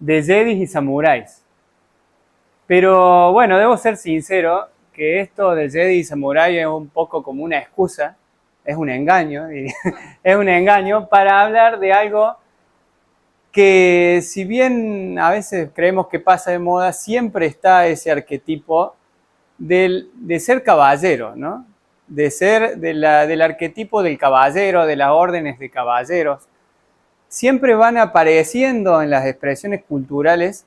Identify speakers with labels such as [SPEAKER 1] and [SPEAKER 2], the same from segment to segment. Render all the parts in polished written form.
[SPEAKER 1] de jedis y samuráis. Pero bueno, debo ser sincero que esto de Jedi y Samurai es un poco como una excusa, es un engaño, es un engaño para hablar de algo que si bien a veces creemos que pasa de moda, siempre está ese arquetipo de ser caballero, ¿no? De ser del arquetipo del caballero, de las órdenes de caballeros. Siempre van apareciendo en las expresiones culturales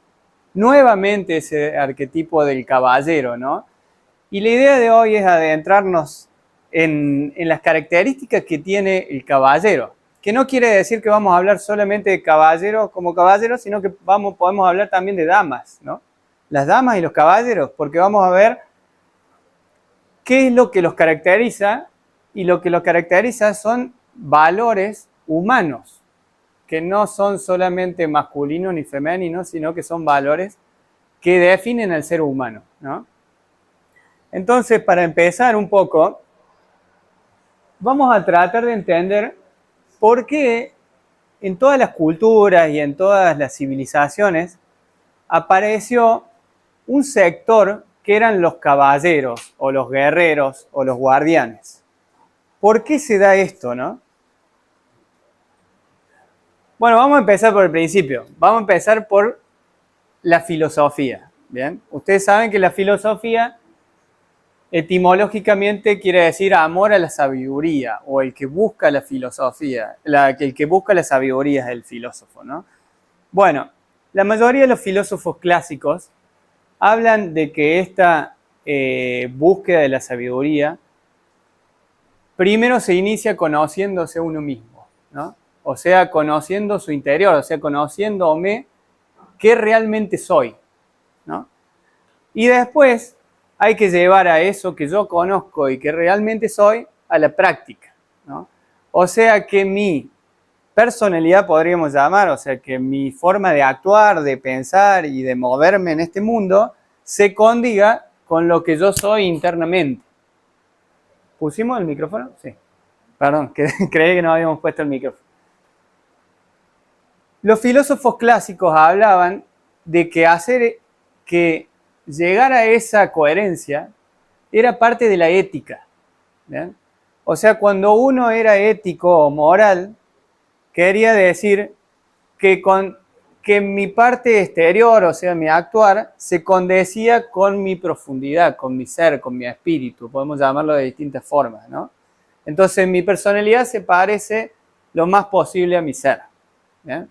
[SPEAKER 1] nuevamente ese arquetipo del caballero, ¿no? Y la idea de hoy es adentrarnos en las características que tiene el caballero, que no quiere decir que vamos a hablar solamente de caballeros como caballeros, sino que podemos hablar también de damas, ¿no? Las damas y los caballeros, porque vamos a ver qué es lo que los caracteriza, y lo que los caracteriza son valores humanos, que no son solamente masculinos ni femeninos, sino que son valores que definen al ser humano, ¿no? Entonces, para empezar un poco, vamos a tratar de entender por qué en todas las culturas y en todas las civilizaciones apareció un sector que eran los caballeros, o los guerreros, o los guardianes. ¿Por qué se da esto, no? Bueno, vamos a empezar por el principio. Vamos a empezar por la filosofía. ¿Bien? Ustedes saben que la filosofía etimológicamente quiere decir amor a la sabiduría, o el que busca la filosofía, el que busca la sabiduría es el filósofo, ¿no? Bueno, la mayoría de los filósofos clásicos hablan de que esta búsqueda de la sabiduría primero se inicia conociéndose uno mismo, ¿no? O sea, conociendo su interior, o sea, conociéndome qué realmente soy, ¿no? Y después hay que llevar a eso que yo conozco y que realmente soy a la práctica, ¿no? O sea, que mi personalidad, podríamos llamar, o sea, que mi forma de actuar, de pensar y de moverme en este mundo se condiga con lo que yo soy internamente. ¿Pusimos el micrófono? Sí. Perdón, creí que no habíamos puesto el micrófono. Los filósofos clásicos hablaban de que llegar a esa coherencia era parte de la ética. ¿Bien? O sea, cuando uno era ético o moral, quería decir que mi parte exterior, o sea, mi actuar, se condecía con mi profundidad, con mi ser, con mi espíritu. Podemos llamarlo de distintas formas, ¿no? Entonces, mi personalidad se parece lo más posible a mi ser. ¿Bien?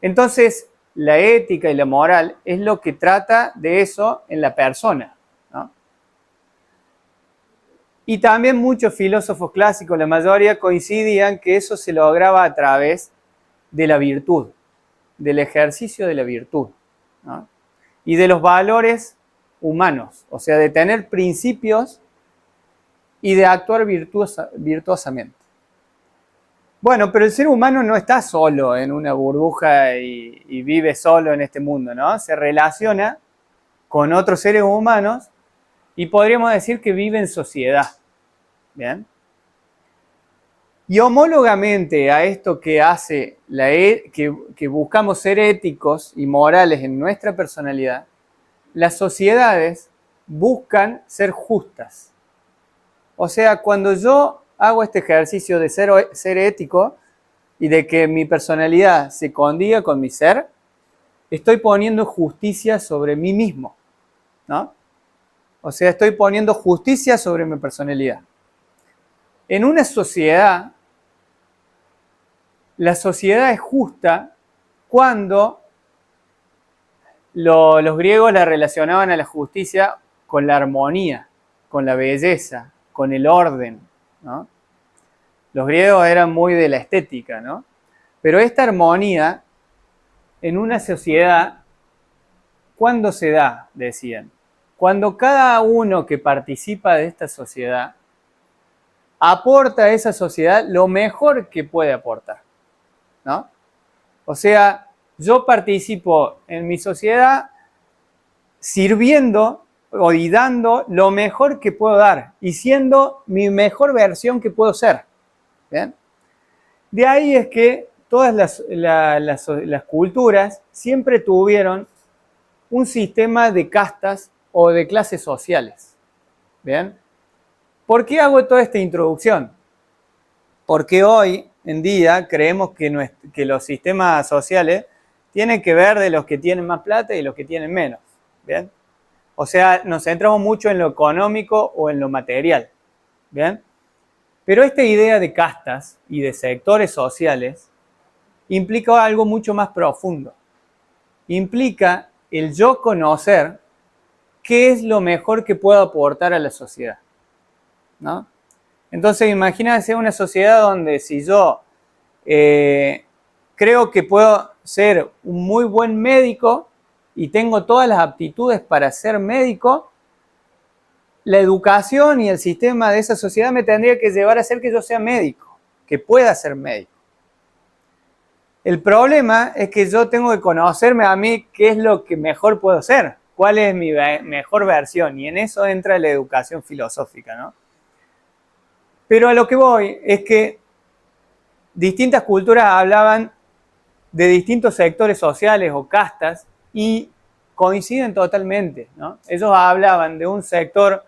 [SPEAKER 1] Entonces, la ética y la moral es lo que trata de eso en la persona, ¿no? Y también muchos filósofos clásicos, la mayoría, coincidían que eso se lograba a través de la virtud, del ejercicio de la virtud, ¿no? Y de los valores humanos, o sea, de tener principios y de actuar virtuosamente. Bueno, pero el ser humano no está solo en una burbuja y vive solo en este mundo, ¿no? Se relaciona con otros seres humanos y podríamos decir que vive en sociedad. ¿Bien? Y homólogamente a esto que hace que buscamos ser éticos y morales en nuestra personalidad, las sociedades buscan ser justas. O sea, cuando yo hago este ejercicio de ser ético y de que mi personalidad se condiga con mi ser, estoy poniendo justicia sobre mí mismo, ¿no? O sea, estoy poniendo justicia sobre mi personalidad. En una sociedad, la sociedad es justa cuando los griegos la relacionaban a la justicia con la armonía, con la belleza, con el orden, ¿no? Los griegos eran muy de la estética, ¿no? Pero esta armonía en una sociedad, ¿cuándo se da? Decían. Cuando cada uno que participa de esta sociedad aporta a esa sociedad lo mejor que puede aportar, ¿no? O sea, yo participo en mi sociedad sirviendo y dando lo mejor que puedo dar y siendo mi mejor versión que puedo ser. ¿Bien? De ahí es que todas las culturas siempre tuvieron un sistema de castas o de clases sociales. ¿Bien? ¿Por qué hago toda esta introducción? Porque hoy en día creemos que los sistemas sociales tienen que ver de los que tienen más plata y los que tienen menos. ¿Bien? O sea, nos centramos mucho en lo económico o en lo material. ¿Bien? Pero esta idea de castas y de sectores sociales implica algo mucho más profundo. Implica el yo conocer qué es lo mejor que puedo aportar a la sociedad, ¿no? Entonces, imagínense una sociedad donde si yo creo que puedo ser un muy buen médico y tengo todas las aptitudes para ser médico, la educación y el sistema de esa sociedad me tendría que llevar a hacer que yo sea médico, que pueda ser médico. El problema es que yo tengo que conocerme a mí qué es lo que mejor puedo ser, cuál es mi mejor versión, y en eso entra la educación filosófica, ¿no? Pero a lo que voy es que distintas culturas hablaban de distintos sectores sociales o castas y coinciden totalmente, ¿no? Ellos hablaban de un sector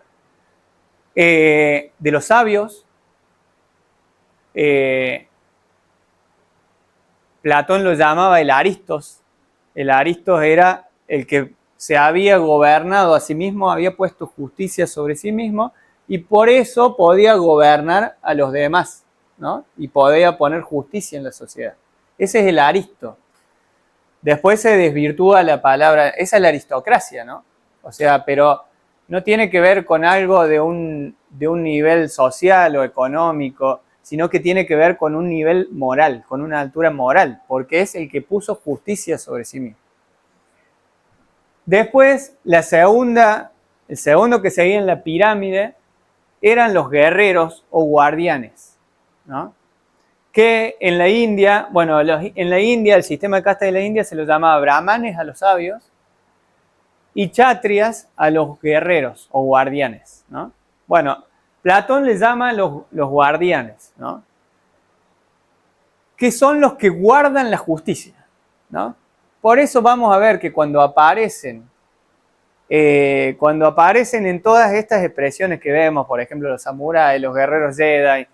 [SPEAKER 1] de los sabios. Platón lo llamaba el Aristos. El Aristos era el que se había gobernado a sí mismo, había puesto justicia sobre sí mismo y por eso podía gobernar a los demás, ¿no? Y podía poner justicia en la sociedad. Ese es el Aristo. Después se desvirtúa la palabra, esa es la aristocracia, ¿no? O sea, pero no tiene que ver con algo de un nivel social o económico, sino que tiene que ver con un nivel moral, con una altura moral, porque es el que puso justicia sobre sí mismo. Después, el segundo que seguía en la pirámide eran los guerreros o guardianes, ¿no? Que en la India, bueno, en la India, el sistema de casta de la India se lo llamaba brahmanes a los sabios y kshatriyas a los guerreros o guardianes, ¿no? Bueno, Platón les llama los guardianes, ¿no? Que son los que guardan la justicia, ¿no? Por eso vamos a ver que cuando aparecen en todas estas expresiones que vemos, por ejemplo, los samuráis, los guerreros Jedi,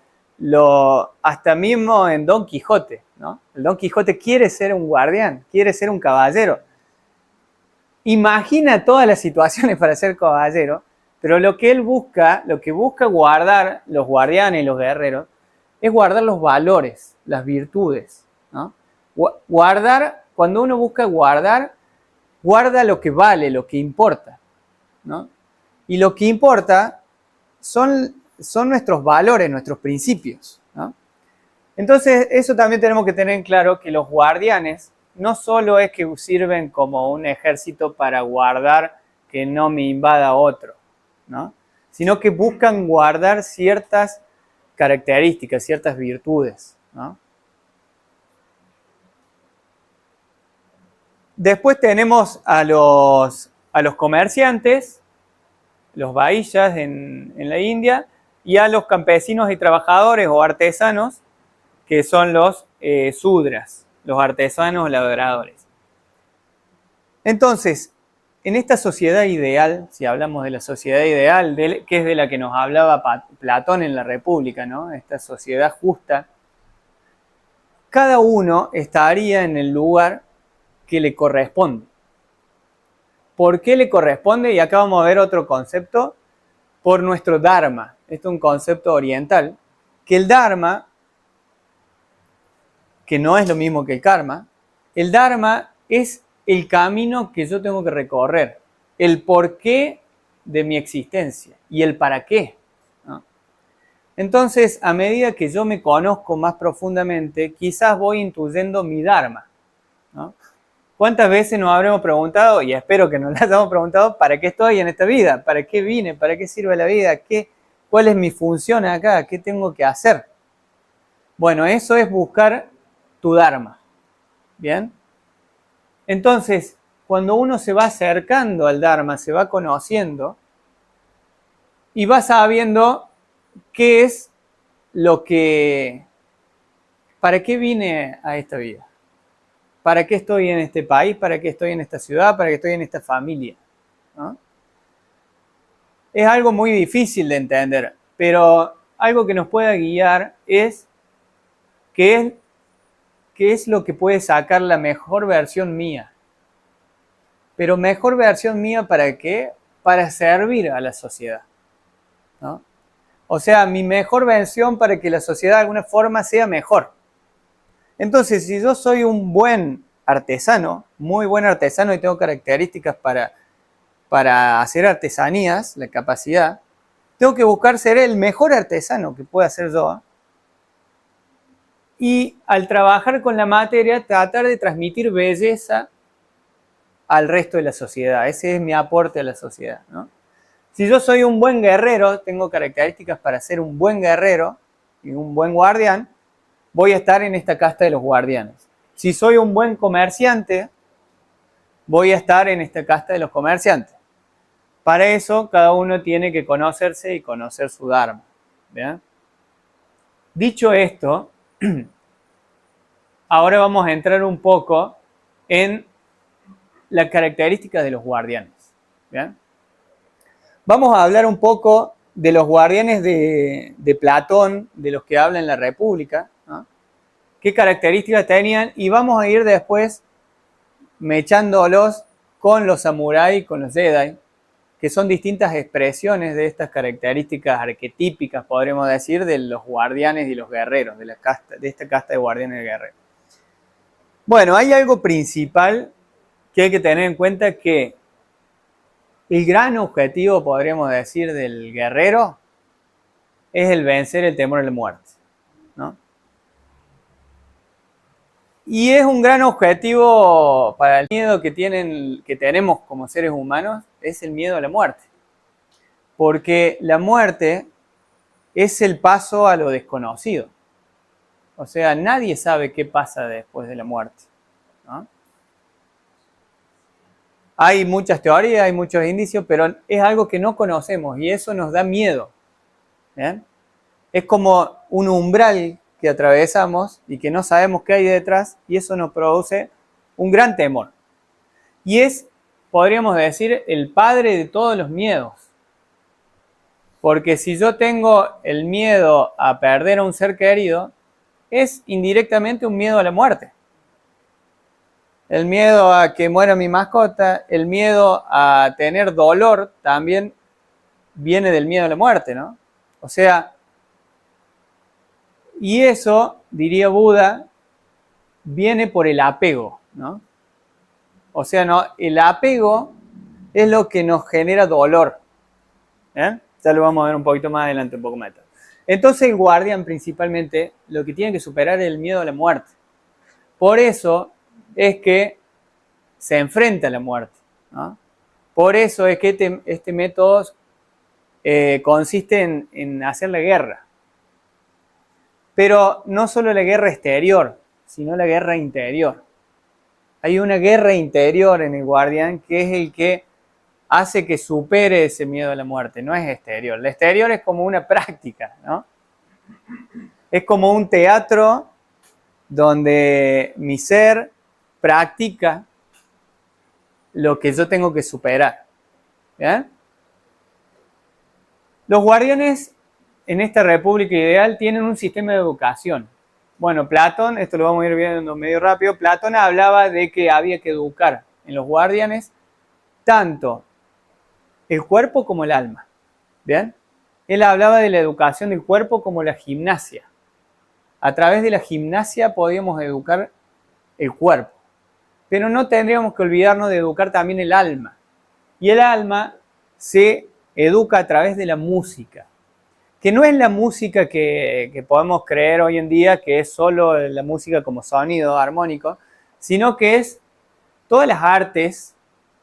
[SPEAKER 1] hasta mismo en Don Quijote, ¿no? El Don Quijote quiere ser un guardián, quiere ser un caballero. Imagina todas las situaciones para ser caballero, pero lo que él busca, lo que busca guardar los guardianes y los guerreros, es guardar los valores, las virtudes, ¿no? Guardar, cuando uno busca guardar, guarda lo que vale, lo que importa, ¿no? Y lo que importa son nuestros valores, nuestros principios, ¿no? Entonces, eso también tenemos que tener en claro que los guardianes no solo es que sirven como un ejército para guardar que no me invada otro, ¿no? Sino que buscan guardar ciertas características, ciertas virtudes, ¿no? Después tenemos a los comerciantes, los vaishas en la India, y a los campesinos y trabajadores o artesanos, que son los sudras, los artesanos labradores. Entonces, en esta sociedad ideal, si hablamos de la sociedad ideal, que es de la que nos hablaba Platón en la República, ¿no? Esta sociedad justa, cada uno estaría en el lugar que le corresponde. ¿Por qué le corresponde? Y acá vamos a ver otro concepto, por nuestro dharma. Esto es un concepto oriental, que el dharma, que no es lo mismo que el karma, el dharma es el camino que yo tengo que recorrer, el porqué de mi existencia y el para qué, ¿no? Entonces, a medida que yo me conozco más profundamente, quizás voy intuyendo mi dharma, ¿no? ¿Cuántas veces nos habremos preguntado, y espero que nos las hayamos preguntado, ¿para qué estoy en esta vida? ¿Para qué vine? ¿Para qué sirve la vida? ¿Cuál es mi función acá? ¿Qué tengo que hacer? Bueno, eso es buscar tu dharma. ¿Bien? Entonces, cuando uno se va acercando al dharma, se va conociendo y va sabiendo qué es lo que ¿para qué vine a esta vida? ¿Para qué estoy en este país? ¿Para qué estoy en esta ciudad? ¿Para qué estoy en esta familia? ¿No? Es algo muy difícil de entender, pero algo que nos pueda guiar es qué es lo que puede sacar la mejor versión mía. Pero mejor versión mía ¿para qué? Para servir a la sociedad, ¿no? O sea, mi mejor versión para que la sociedad de alguna forma sea mejor. Entonces, si yo soy un buen artesano, muy buen artesano y tengo características para hacer artesanías, la capacidad, tengo que buscar ser el mejor artesano que pueda ser yo. Y al trabajar con la materia, tratar de transmitir belleza al resto de la sociedad. Ese es mi aporte a la sociedad, ¿no? Si yo soy un buen guerrero, tengo características para ser un buen guerrero y un buen guardián, voy a estar en esta casta de los guardianes. Si soy un buen comerciante, voy a estar en esta casta de los comerciantes. Para eso, cada uno tiene que conocerse y conocer su dharma. ¿Bien? Dicho esto, ahora vamos a entrar un poco en las características de los guardianes. ¿Bien? Vamos a hablar un poco de los guardianes de Platón, de los que habla en la República, ¿no? Qué características tenían, y vamos a ir después mechándolos con los samuráis, con los Jedi, que son distintas expresiones de estas características arquetípicas, podríamos decir, de los guardianes y los guerreros, de esta casta de guardianes y guerreros. Bueno, hay algo principal que hay que tener en cuenta, que el gran objetivo, podríamos decir, del guerrero es el vencer el temor a la muerte, ¿no? Y es un gran objetivo para el miedo que tenemos como seres humanos, es el miedo a la muerte. Porque la muerte es el paso a lo desconocido. O sea, nadie sabe qué pasa después de la muerte, ¿no? Hay muchas teorías, hay muchos indicios, pero es algo que no conocemos y eso nos da miedo. ¿Bien? Es como un umbral que atravesamos y que no sabemos qué hay detrás, y eso nos produce un gran temor. Y es, podríamos decir, el padre de todos los miedos. Porque si yo tengo el miedo a perder a un ser querido, es indirectamente un miedo a la muerte. El miedo a que muera mi mascota, el miedo a tener dolor también viene del miedo a la muerte, ¿no? O sea, y eso, diría Buda, viene por el apego, ¿no? O sea, no, el apego es lo que nos genera dolor. ¿Eh? Ya lo vamos a ver un poquito más adelante, un poco más tarde. Entonces el guardián principalmente lo que tiene que superar es el miedo a la muerte. Por eso es que se enfrenta a la muerte, ¿no? Por eso es que este método consiste en hacer la guerra. Pero no solo la guerra exterior, sino la guerra interior. Hay una guerra interior en el guardián que es el que hace que supere ese miedo a la muerte, no es exterior. El exterior es como una práctica, ¿no? Es como un teatro donde mi ser practica lo que yo tengo que superar. ¿Bien? Los guardianes en esta república ideal tienen un sistema de educación. Bueno, Platón, esto lo vamos a ir viendo medio rápido, Platón hablaba de que había que educar en los guardianes tanto el cuerpo como el alma. ¿Bien? Él hablaba de la educación del cuerpo como la gimnasia. A través de la gimnasia podíamos educar el cuerpo. Pero no tendríamos que olvidarnos de educar también el alma. Y el alma se educa a través de la música. Que no es la música que podemos creer hoy en día, que es solo la música como sonido armónico, sino que es todas las artes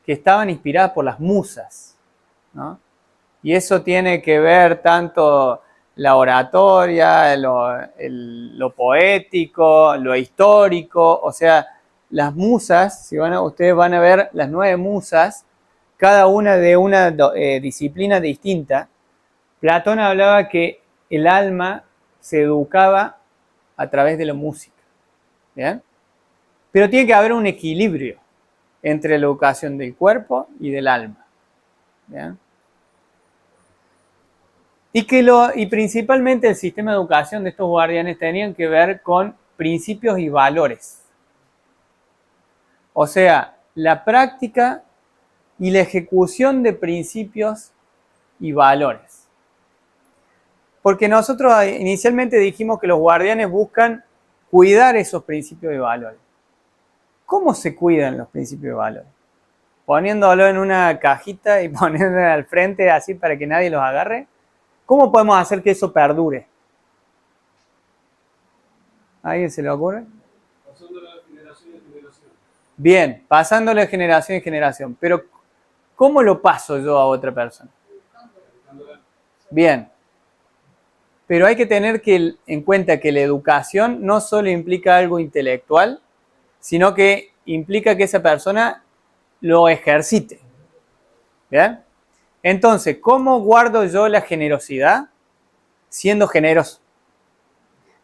[SPEAKER 1] que estaban inspiradas por las musas, ¿no? Y eso tiene que ver tanto la oratoria, lo poético, lo histórico. O sea, las musas, si ustedes van a ver las 9 musas, cada una de una disciplina distinta. Platón hablaba que el alma se educaba a través de la música. ¿Bien? Pero tiene que haber un equilibrio entre la educación del cuerpo y del alma. ¿Bien? Y principalmente el sistema de educación de estos guardianes tenían que ver con principios y valores. O sea, la práctica y la ejecución de principios y valores. Porque nosotros inicialmente dijimos que los guardianes buscan cuidar esos principios y valores. ¿Cómo se cuidan los principios y valores? Poniéndolo en una cajita y poniéndolo al frente así para que nadie los agarre. ¿Cómo podemos hacer que eso perdure? ¿A alguien se le ocurre?
[SPEAKER 2] Pasándolo de generación en generación.
[SPEAKER 1] Bien, pasándolo de generación en generación. Pero, ¿cómo lo paso yo a otra persona? Bien. Pero hay que tener en cuenta que la educación no solo implica algo intelectual, sino que implica que esa persona lo ejercite. ¿Bien? Entonces, ¿cómo guardo yo la generosidad? Siendo generoso.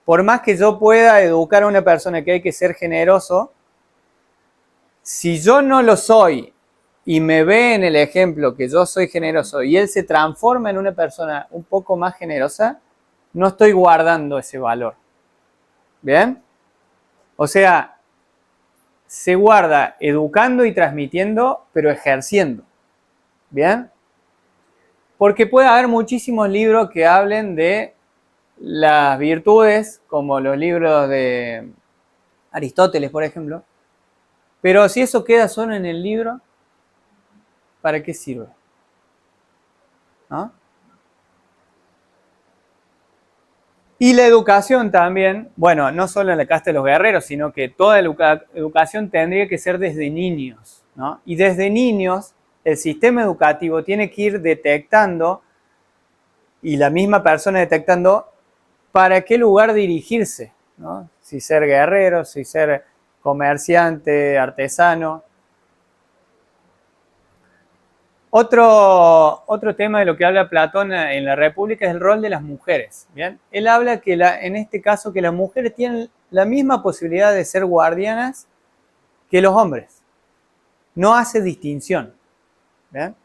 [SPEAKER 1] Por más que yo pueda educar a una persona que hay que ser generoso, si yo no lo soy y me ve en el ejemplo que yo soy generoso y él se transforma en una persona un poco más generosa, no estoy guardando ese valor. ¿Bien? O sea, se guarda educando y transmitiendo, pero ejerciendo. ¿Bien? Porque puede haber muchísimos libros que hablen de las virtudes, como los libros de Aristóteles, por ejemplo. Pero si eso queda solo en el libro, ¿para qué sirve? ¿No? Y la educación también, bueno, no solo en la casta de los guerreros, sino que toda la educación tendría que ser desde niños, ¿no? Y desde niños, el sistema educativo tiene que ir detectando, y la misma persona detectando, para qué lugar dirigirse, ¿no? Si ser guerrero, si ser comerciante, artesano. Otro tema de lo que habla Platón en la República es el rol de las mujeres. ¿Bien? Él habla que en este caso que las mujeres tienen la misma posibilidad de ser guardianas que los hombres. No hace distinción. ¿Bien?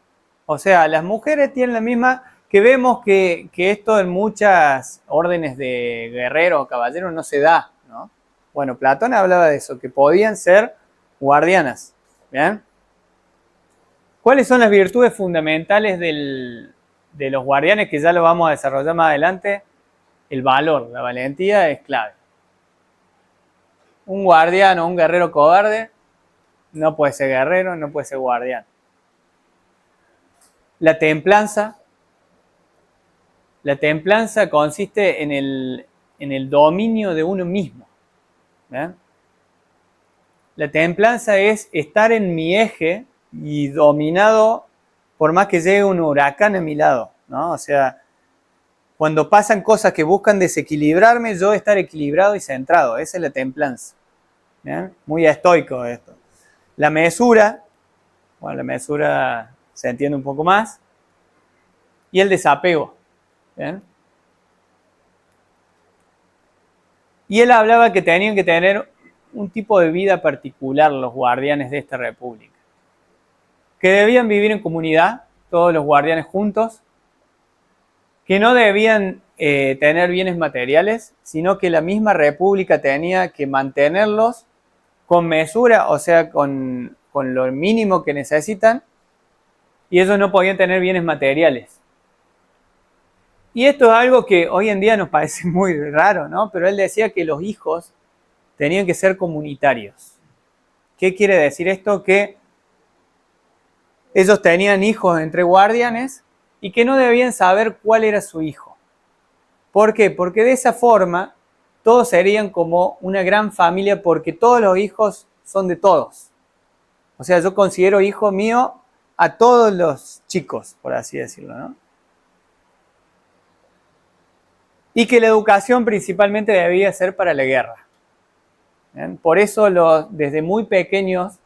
[SPEAKER 1] O sea, las mujeres tienen la misma, que vemos que esto en muchas órdenes de guerreros o caballeros no se da, ¿no? Bueno, Platón hablaba de eso, que podían ser guardianas. ¿Bien? ¿Cuáles son las virtudes fundamentales de los guardianes? Que ya lo vamos a desarrollar más adelante. El valor, la valentía es clave. Un guardián o un guerrero cobarde no puede ser guerrero, no puede ser guardián. La templanza. La templanza consiste en el dominio de uno mismo. ¿Bien? La templanza es estar en mi eje y dominado por más que llegue un huracán a mi lado, ¿no? O sea, cuando pasan cosas que buscan desequilibrarme, yo estar equilibrado y centrado. Esa es la templanza. ¿Bien? Muy estoico esto. La mesura, bueno, la mesura se entiende un poco más. Y el desapego. ¿Bien? Y él hablaba que tenían que tener un tipo de vida particular los guardianes de esta república. Que debían vivir en comunidad, todos los guardianes juntos, que no debían tener bienes materiales, sino que la misma república tenía que mantenerlos con mesura, o sea, con lo mínimo que necesitan, y ellos no podían tener bienes materiales. Y esto es algo que hoy en día nos parece muy raro, ¿no? Pero él decía que los hijos tenían que ser comunitarios. ¿Qué quiere decir esto? Que ellos tenían hijos entre guardianes y que no debían saber cuál era su hijo. ¿Por qué? Porque de esa forma todos serían como una gran familia porque todos los hijos son de todos. O sea, yo considero hijo mío a todos los chicos, por así decirlo, ¿no? Y que la educación principalmente debía ser para la guerra. ¿Bien? Por eso desde muy pequeños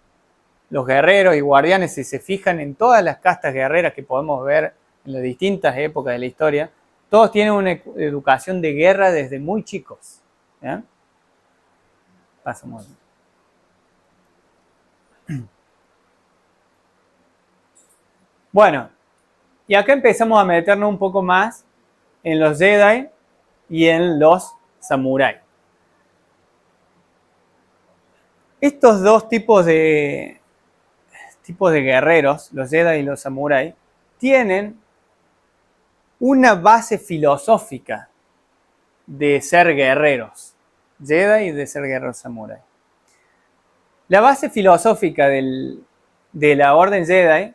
[SPEAKER 1] los guerreros y guardianes, si se fijan en todas las castas guerreras que podemos ver en las distintas épocas de la historia, todos tienen una educación de guerra desde muy chicos. ¿Bien? Pasamos. Bueno, y acá empezamos a meternos un poco más en los Jedi y en los samuráis. Estos dos tipos de guerreros, los Jedi y los samuráis, tienen una base filosófica de ser guerreros Jedi y de ser guerreros samuráis. La base filosófica de la Orden Jedi,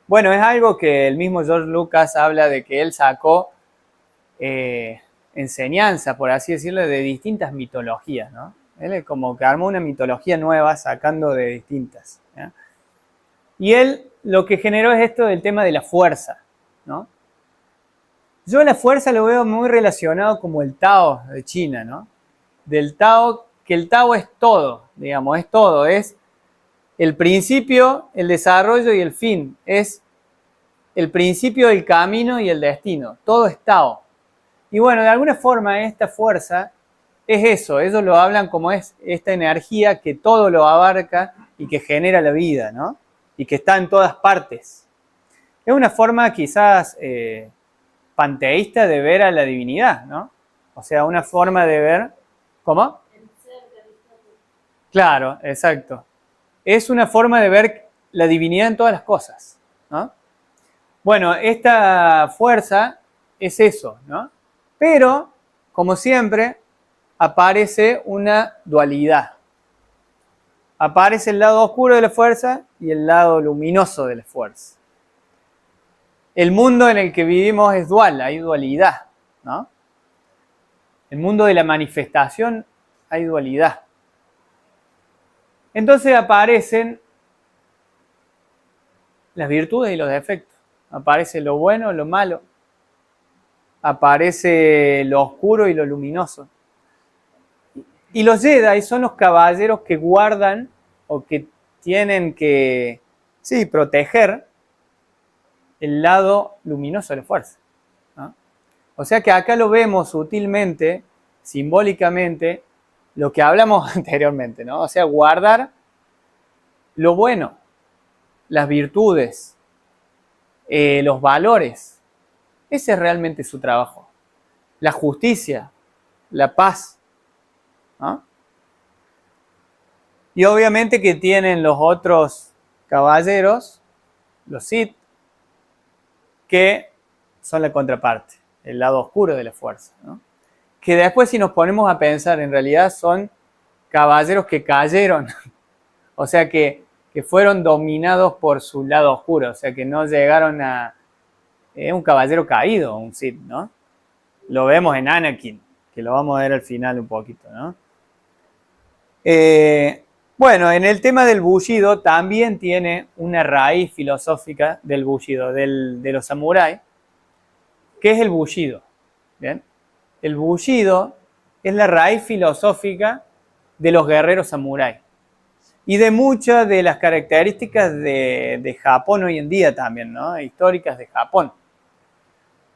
[SPEAKER 1] bueno, es algo que el mismo George Lucas habla de que él sacó enseñanza, por así decirlo, de distintas mitologías, ¿no? Él es como que armó una mitología nueva sacando de distintas, ¿ya? Y él lo que generó es esto del tema de la fuerza, ¿no? Yo la fuerza lo veo muy relacionado como el Tao de China, ¿no? Del Tao, que el Tao es todo, digamos, es todo, es el principio, el desarrollo y el fin, es el principio del camino y el destino, todo es Tao. Y bueno, de alguna forma esta fuerza es eso, ellos lo hablan como es esta energía que todo lo abarca y que genera la vida, ¿no? Y que está en todas partes. Es una forma quizás panteísta de ver a la divinidad, ¿no? O sea, una forma de ver... ¿Cómo? Claro, exacto. Es una forma de ver la divinidad en todas las cosas, ¿no? Bueno, esta fuerza es eso, ¿no? Pero, como siempre, aparece una dualidad. Aparece el lado oscuro de la fuerza y el lado luminoso de la fuerza. El mundo en el que vivimos es dual, hay dualidad, ¿no? El mundo de la manifestación hay dualidad. Entonces aparecen las virtudes y los defectos. Aparece lo bueno, lo malo. Aparece lo oscuro y lo luminoso. Y los Jedi son los caballeros que guardan o que tienen que, sí, proteger el lado luminoso de la fuerza, ¿no? O sea que acá lo vemos sutilmente, simbólicamente, lo que hablamos anteriormente, ¿no? O sea, guardar lo bueno, las virtudes, los valores. Ese es realmente su trabajo. La justicia, la paz, ¿no? Y obviamente que tienen los otros caballeros, los Sith, que son la contraparte, el lado oscuro de la fuerza, ¿no? Que después, si nos ponemos a pensar, en realidad son caballeros que cayeron, o sea que fueron dominados por su lado oscuro, o sea que no llegaron a... Es un caballero caído, un Sith, ¿no? Lo vemos en Anakin, que lo vamos a ver al final un poquito, ¿no? Bueno, en el tema del Bushido también tiene una raíz filosófica del Bushido, de los samuráis, que es el Bushido, ¿bien? El Bushido es la raíz filosófica de los guerreros samuráis y de muchas de las características de Japón hoy en día también, ¿no? Históricas de Japón.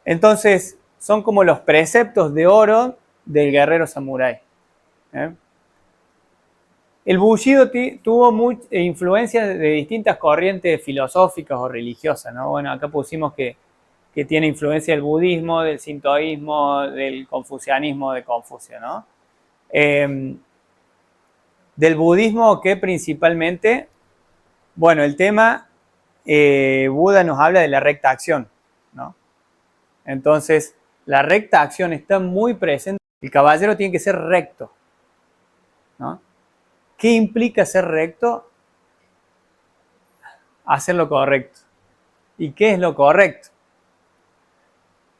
[SPEAKER 1] Entonces, son como los preceptos de oro del guerrero samurái, ¿eh? El Bushido tuvo influencia de distintas corrientes filosóficas o religiosas, ¿no? Bueno, acá pusimos que tiene influencia del budismo, del sintoísmo, del confucianismo de Confucio, ¿no? Del budismo que principalmente, bueno, el tema, Buda nos habla de la recta acción, ¿no? Entonces, la recta acción está muy presente. El caballero tiene que ser recto, ¿no? ¿Qué implica ser recto? Hacer lo correcto. ¿Y qué es lo correcto?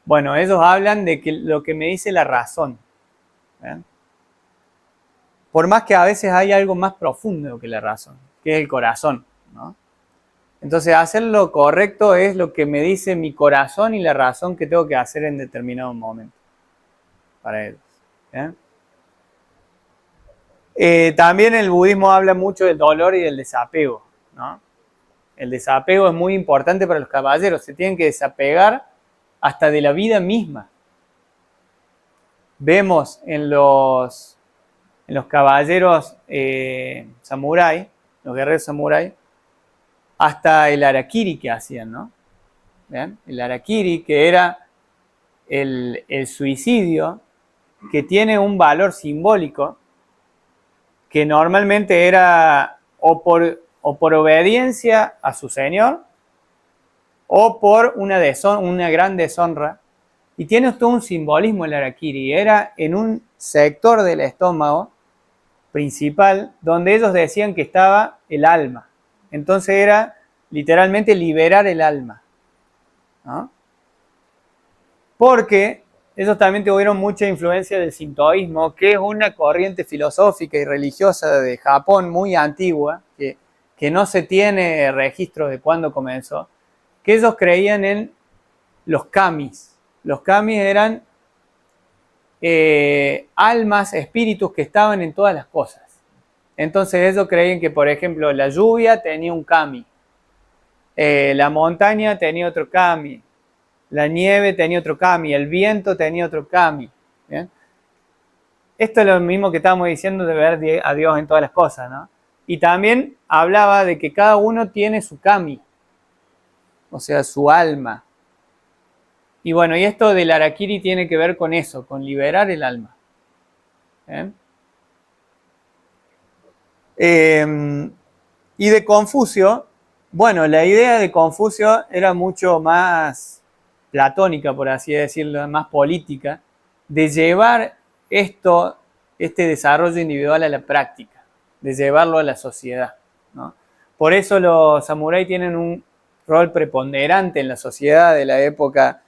[SPEAKER 1] Bueno, ellos hablan de que lo que me dice la razón, ¿ven? Por más que a veces hay algo más profundo que la razón, que es el corazón, ¿no? Entonces, hacer lo correcto es lo que me dice mi corazón y la razón que tengo que hacer en determinado momento para ellos, ¿bien? También el budismo habla mucho del dolor y del desapego, ¿no? El desapego es muy importante para los caballeros, se tienen que desapegar hasta de la vida misma. Vemos en los en los caballeros samurái, los guerreros samurái, hasta el harakiri que hacían, ¿no? ¿Ven? El harakiri, que era el suicidio, que tiene un valor simbólico, que normalmente era o por obediencia a su señor, o por una gran deshonra. Y tiene todo un simbolismo el harakiri. Era en un sector del estómago principal donde ellos decían que estaba el alma. Entonces era literalmente liberar el alma, ¿no? Porque ellos también tuvieron mucha influencia del sintoísmo, que es una corriente filosófica y religiosa de Japón muy antigua, que no se tiene registro de cuándo comenzó, que ellos creían en los kamis. Los kamis eran almas, espíritus que estaban en todas las cosas. Entonces ellos creían que, por ejemplo, la lluvia tenía un kami, la montaña tenía otro kami, la nieve tenía otro kami, el viento tenía otro kami. ¿Bien? Esto es lo mismo que estábamos diciendo de ver a Dios en todas las cosas, ¿no? Y también hablaba de que cada uno tiene su kami, o sea, su alma. Y bueno, y esto del harakiri tiene que ver con eso, con liberar el alma. Y de Confucio, bueno, la idea de Confucio era mucho más platónica, por así decirlo, más política, de llevar este desarrollo individual a la práctica, de llevarlo a la sociedad, ¿no? Por eso los samuráis tienen un rol preponderante en la sociedad de la época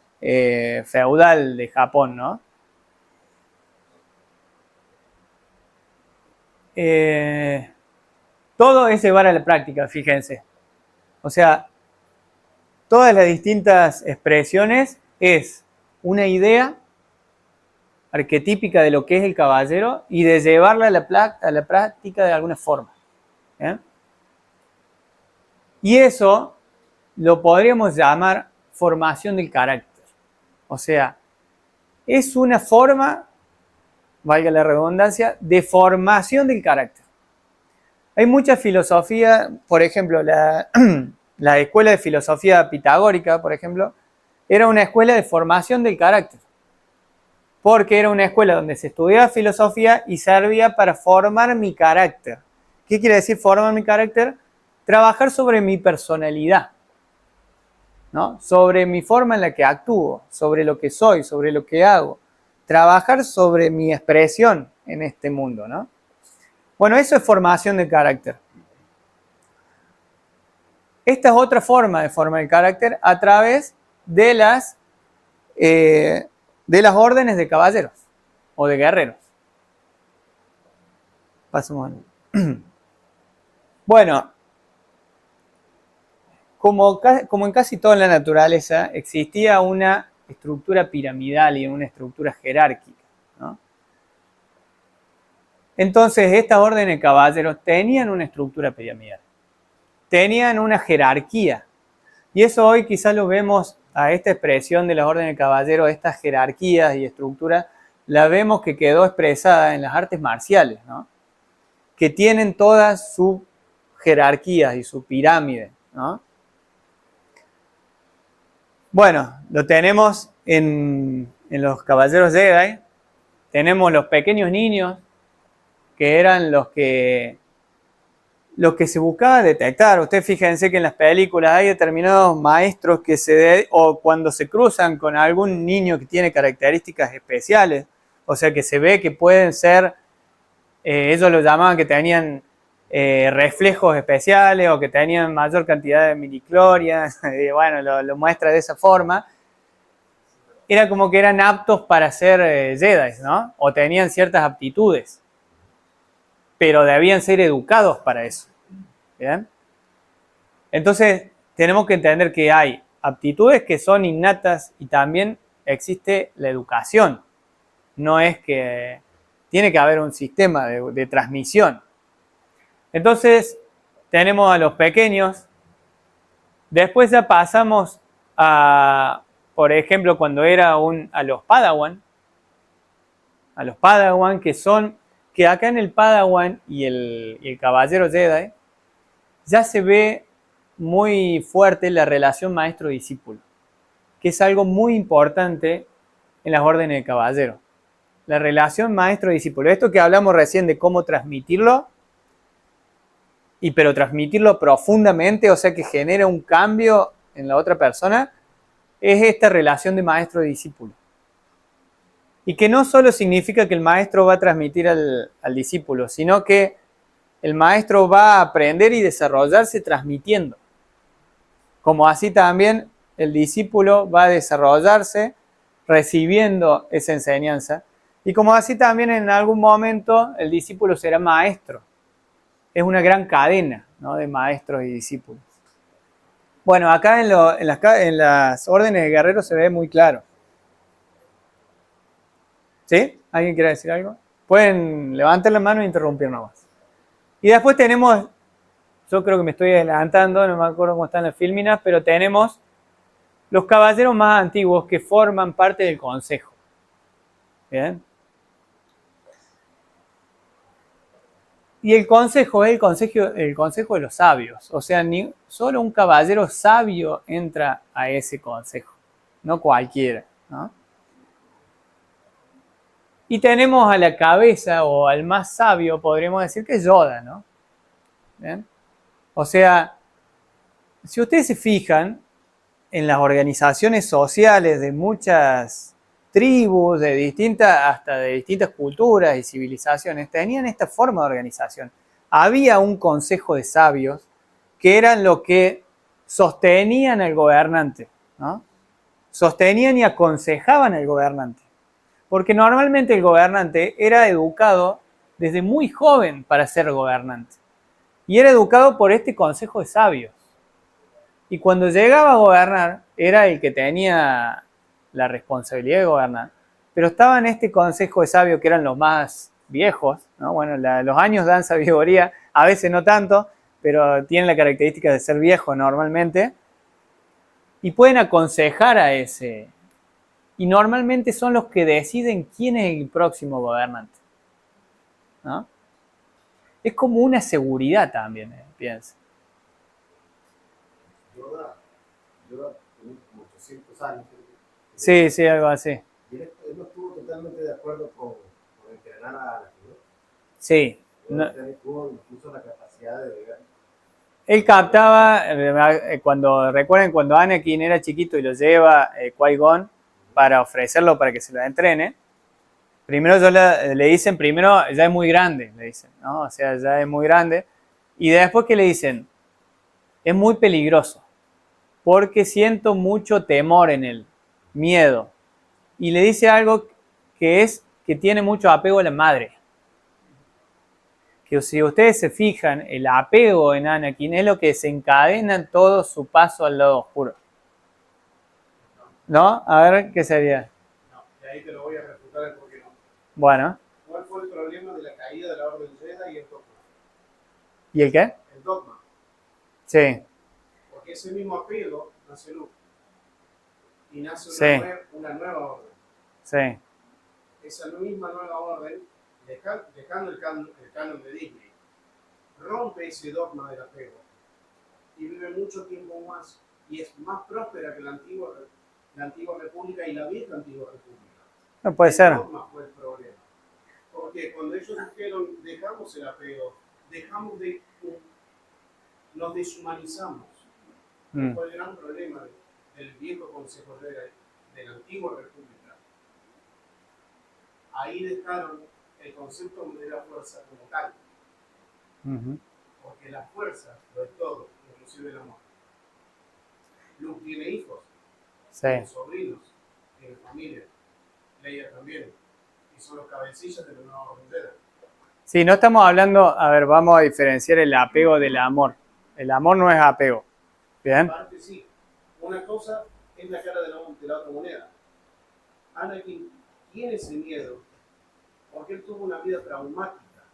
[SPEAKER 1] feudal de Japón, ¿no? Todo es llevar a la práctica, fíjense. O sea, todas las distintas expresiones es una idea arquetípica de lo que es el caballero y de llevarla a la práctica de alguna forma. Y eso lo podríamos llamar formación del carácter. O sea, es una forma, valga la redundancia, de formación del carácter. Hay mucha filosofía, por ejemplo, la escuela de filosofía pitagórica, por ejemplo, era una escuela de formación del carácter. Porque era una escuela donde se estudiaba filosofía y servía para formar mi carácter. ¿Qué quiere decir formar mi carácter? Trabajar sobre mi personalidad, ¿no? Sobre mi forma en la que actúo, sobre lo que soy, sobre lo que hago. Trabajar sobre mi expresión en este mundo, ¿no? Bueno, eso es formación de carácter. Esta es otra forma de formar el carácter a través de las órdenes de caballeros o de guerreros. Pasemos. Bueno, como en casi toda la naturaleza, existía una estructura piramidal y una estructura jerárquica, ¿no? Entonces, estas órdenes de caballeros tenían una estructura piramidal, tenían una jerarquía. Y eso hoy quizás lo vemos a esta expresión de las órdenes de caballeros, estas jerarquías y estructuras, la vemos que quedó expresada en las artes marciales, ¿no? Que tienen todas sus jerarquías y su pirámide, ¿no? Bueno, lo tenemos en los caballeros Jedi. Tenemos los pequeños niños, que eran los que se buscaba detectar. Ustedes fíjense que en las películas hay determinados maestros o cuando se cruzan con algún niño que tiene características especiales, o sea que se ve que pueden ser, ellos lo llamaban que tenían reflejos especiales o que tenían mayor cantidad de midichlorians, bueno, lo muestra de esa forma. Era como que eran aptos para ser Jedi, ¿no? O tenían ciertas aptitudes, pero debían ser educados para eso. ¿Bien? Entonces, tenemos que entender que hay aptitudes que son innatas y también existe la educación. No es que tiene que haber un sistema de transmisión. Entonces, tenemos a los pequeños. Después ya pasamos a, por ejemplo, cuando era a los Padawan. A los Padawan, que son que acá en el Padawan y el Caballero Jedi ya se ve muy fuerte la relación maestro-discípulo, que es algo muy importante en las órdenes de caballero. La relación maestro-discípulo. Esto que hablamos recién de cómo transmitirlo, pero transmitirlo profundamente, o sea que genera un cambio en la otra persona, es esta relación de maestro-discípulo. Y que no solo significa que el maestro va a transmitir al discípulo, sino que el maestro va a aprender y desarrollarse transmitiendo. Como así también el discípulo va a desarrollarse recibiendo esa enseñanza. Y como así también en algún momento el discípulo será maestro. Es una gran cadena, ¿no?, de maestros y discípulos. Bueno, acá en las órdenes de guerreros se ve muy claro. ¿Sí? ¿Alguien quiere decir algo? Pueden levantar la mano e interrumpir nomás. Y después tenemos, yo creo que me estoy adelantando, no me acuerdo cómo están las filminas, pero tenemos los caballeros más antiguos que forman parte del consejo. ¿Bien? Y el consejo es el consejo de los sabios. O sea, solo un caballero sabio entra a ese consejo, no cualquiera, ¿no? Y tenemos a la cabeza, o al más sabio, podríamos decir que es Yoda, ¿no? ¿Bien? O sea, si ustedes se fijan en las organizaciones sociales de muchas tribus, hasta de distintas culturas y civilizaciones, tenían esta forma de organización. Había un consejo de sabios que eran lo que sostenían al gobernante, ¿no? Sostenían y aconsejaban al gobernante. Porque normalmente el gobernante era educado desde muy joven para ser gobernante. Y era educado por este consejo de sabios. Y cuando llegaba a gobernar, era el que tenía la responsabilidad de gobernar. Pero estaba en este consejo de sabios que eran los más viejos, ¿no? Bueno, los años dan sabiduría, a veces no tanto, pero tienen la característica de ser viejos normalmente. Y pueden aconsejar a ese. Y normalmente son los que deciden quién es el próximo gobernante, ¿no? Es como una seguridad también, piensa.
[SPEAKER 3] Yoda tiene como 800 años.
[SPEAKER 1] Sí, sí, algo así.
[SPEAKER 3] Y él no estuvo totalmente de acuerdo con entrenar a la figura.
[SPEAKER 1] Sí.
[SPEAKER 3] Él tuvo incluso la capacidad de ver.
[SPEAKER 1] Él captaba, recuerden cuando Anakin era chiquito y lo lleva Qui-Gon para ofrecerlo para que se lo entrene, primero le dicen, primero ya es muy grande, le dicen, ¿no? O sea, ya es muy grande. Y después que le dicen, es muy peligroso, porque siento mucho temor en él, miedo. Y le dice algo que es que tiene mucho apego a la madre. Que si ustedes se fijan, el apego en Anakin es lo que desencadena en todo su paso al lado oscuro. ¿No? A ver, ¿qué sería?
[SPEAKER 2] No, de ahí te lo voy a refutar el por qué no.
[SPEAKER 1] Bueno.
[SPEAKER 2] ¿Cuál fue el problema de la caída de la Orden Jedi y el dogma?
[SPEAKER 1] ¿Y el qué?
[SPEAKER 2] El dogma.
[SPEAKER 1] Sí.
[SPEAKER 2] Porque ese mismo apego nace Luke. Y nace
[SPEAKER 1] Sí.
[SPEAKER 2] una nueva orden.
[SPEAKER 1] Sí.
[SPEAKER 2] Esa misma nueva orden, dejando el canon de Disney, rompe ese dogma del apego y vive mucho tiempo más y es más próspera que la antigua república y la vieja antigua república.
[SPEAKER 1] No puede ser.
[SPEAKER 2] El dogma fue el problema. Porque cuando ellos dijeron, dejamos el apego, nos deshumanizamos. Fue el gran problema del viejo consejo de la antigua república. Ahí dejaron el concepto de la fuerza como tal. Porque la fuerza lo es todo, inclusive el amor. Luke tiene hijos, tiene sobrinos, tiene familia, Leia también, y son los cabecillas de los nuevos Jedi.
[SPEAKER 1] Sí, no estamos hablando, a ver, vamos a diferenciar el apego del amor. El amor no es apego. ¿Bien?
[SPEAKER 2] Aparte sí, una cosa es la cara de la otra moneda. Anakin tiene ese miedo porque él tuvo una vida traumática.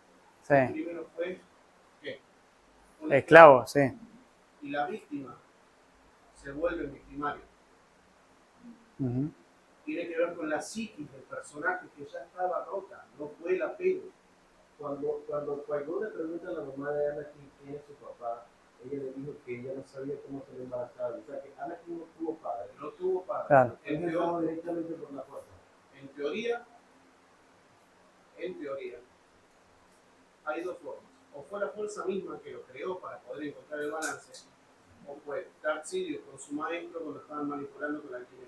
[SPEAKER 1] Sí.
[SPEAKER 2] El primero fue, ¿qué? Un
[SPEAKER 1] esclavo, sí.
[SPEAKER 2] Y la víctima se vuelve victimario. Tiene que ver con la psiquis del personaje que ya estaba rota, no fue el apego.
[SPEAKER 3] Cuando Qui-Gon le pregunta a la mamá de Anakin quién es su papá, ella le dijo que ella no sabía cómo se le embarazaba. O sea que Anakin no tuvo padre.
[SPEAKER 2] No tuvo padre.
[SPEAKER 1] Claro.
[SPEAKER 3] Él entró directamente por la fuerza.
[SPEAKER 2] En teoría, hay dos formas. O fue la fuerza misma que lo creó para poder encontrar el balance, o fue Darth Sidious con su maestro cuando estaban manipulando con la alquimia.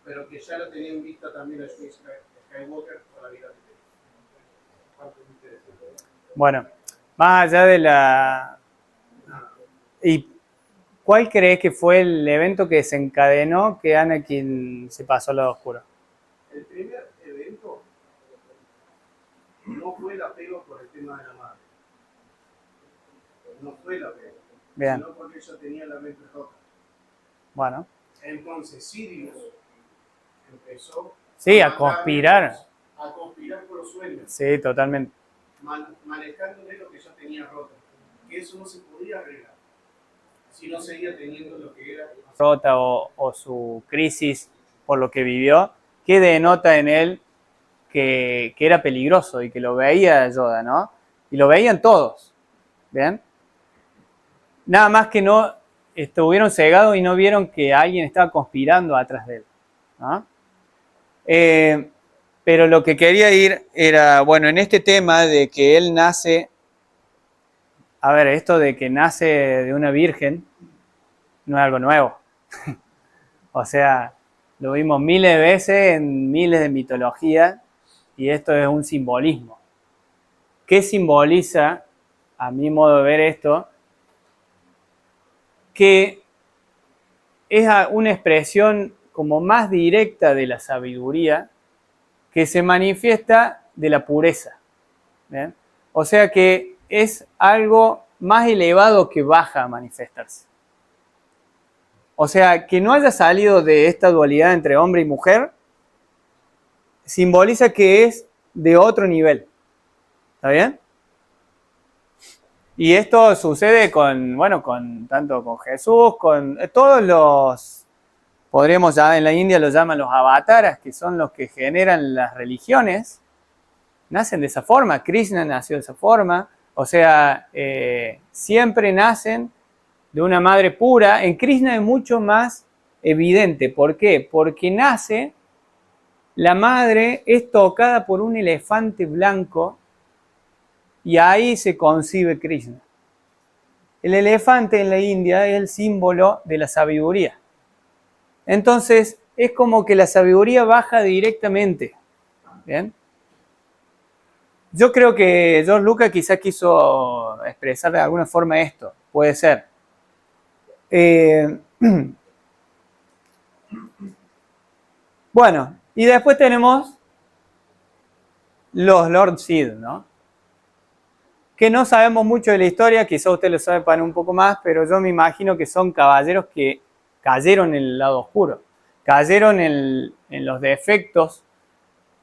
[SPEAKER 2] Pero que ya lo tenía en vista también a Skywalker por la vida que tenía. Parte muy interesante.
[SPEAKER 1] Bueno, más allá de la... ¿Y cuál crees que fue el evento que desencadenó que Anakin se pasó al lado oscuro?
[SPEAKER 2] El primer evento no fue el apego por el tema de la madre. No fue el apego.
[SPEAKER 1] Bien.
[SPEAKER 2] Sino porque ella tenía la mente rota.
[SPEAKER 1] Bueno.
[SPEAKER 2] Entonces Sidious empezó
[SPEAKER 1] Sí, a conspirar.
[SPEAKER 2] A conspirar por los sueños.
[SPEAKER 1] Sí, totalmente.
[SPEAKER 2] Manejándole lo que ya tenía roto. Que eso no se podía arreglar si no seguía teniendo lo que era
[SPEAKER 1] Rota o su crisis por lo que vivió, que denota en él que era peligroso y que lo veía Yoda, ¿no? Y lo veían todos, ¿bien? Nada más que no estuvieron cegados y no vieron que alguien estaba conspirando atrás de él, ¿no? Pero lo que quería ir era, bueno, en este tema de que él nace, a ver, esto de que nace de una virgen no es algo nuevo. O sea, lo vimos miles de veces en miles de mitologías y esto es un simbolismo. ¿Qué simboliza, a mi modo de ver esto? Que es una expresión como más directa de la sabiduría que se manifiesta de la pureza. ¿Bien? O sea que es algo más elevado que baja a manifestarse. O sea, que no haya salido de esta dualidad entre hombre y mujer simboliza que es de otro nivel. ¿Está bien? Y esto sucede con, bueno, tanto con Jesús, con todos los, podríamos ya en la India los llaman los avataras, que son los que generan las religiones, nacen de esa forma. Krishna nació de esa forma, o sea, siempre nacen de una madre pura. En Krishna es mucho más evidente. ¿Por qué? Porque nace, la madre es tocada por un elefante blanco y ahí se concibe Krishna. El elefante en la India es el símbolo de la sabiduría. Entonces, es como que la sabiduría baja directamente. ¿Bien? Yo creo que George Lucas quizá quiso expresar de alguna forma esto. Puede ser. Bueno, y después tenemos los Lord Sid, ¿no? Que no sabemos mucho de la historia, quizá usted lo sabe para un poco más, pero yo me imagino que son caballeros que cayeron en el lado oscuro, cayeron en los defectos,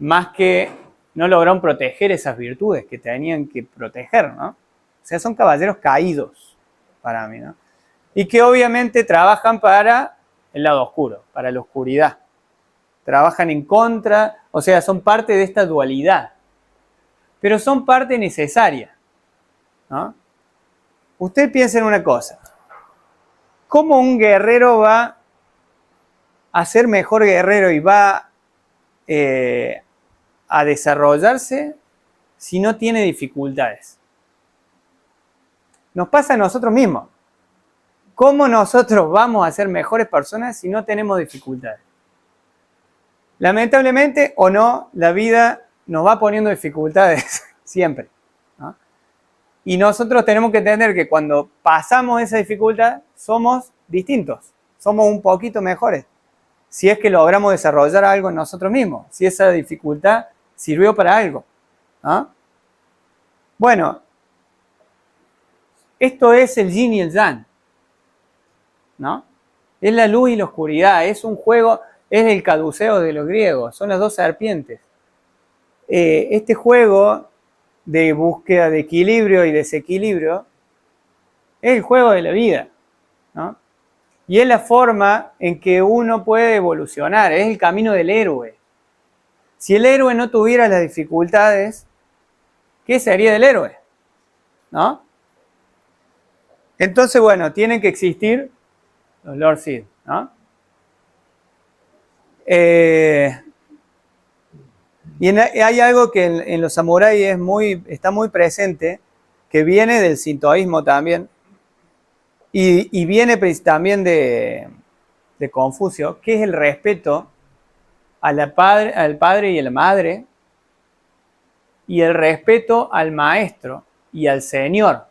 [SPEAKER 1] más que no lograron proteger esas virtudes que tenían que proteger, ¿no? O sea, son caballeros caídos para mí, ¿no? Y que obviamente trabajan para el lado oscuro, para la oscuridad. Trabajan en contra, o sea, son parte de esta dualidad. Pero son parte necesaria, ¿no? Usted piensa en una cosa. ¿Cómo un guerrero va a ser mejor guerrero y va a desarrollarse si no tiene dificultades? Nos pasa a nosotros mismos. ¿Cómo nosotros vamos a ser mejores personas si no tenemos dificultades? Lamentablemente o no, la vida nos va poniendo dificultades siempre, ¿no? Y nosotros tenemos que entender que cuando pasamos esa dificultad somos distintos, somos un poquito mejores. Si es que logramos desarrollar algo en nosotros mismos, si esa dificultad sirvió para algo, ¿no? Bueno, esto es el yin y el yang, ¿no? Es la luz y la oscuridad, es un juego, es el caduceo de los griegos, son las dos serpientes. Este juego de búsqueda de equilibrio y desequilibrio es el juego de la vida, ¿no? Y es la forma en que uno puede evolucionar, es el camino del héroe. Si el héroe no tuviera las dificultades ¿qué sería del héroe? ¿No? Entonces, bueno, tienen que existir los Lord Sith, ¿no? Hay algo que en los samuráis está muy presente, que viene del sintoísmo también, y viene también de Confucio, que es el respeto al padre y a la madre, y el respeto al maestro y al señor.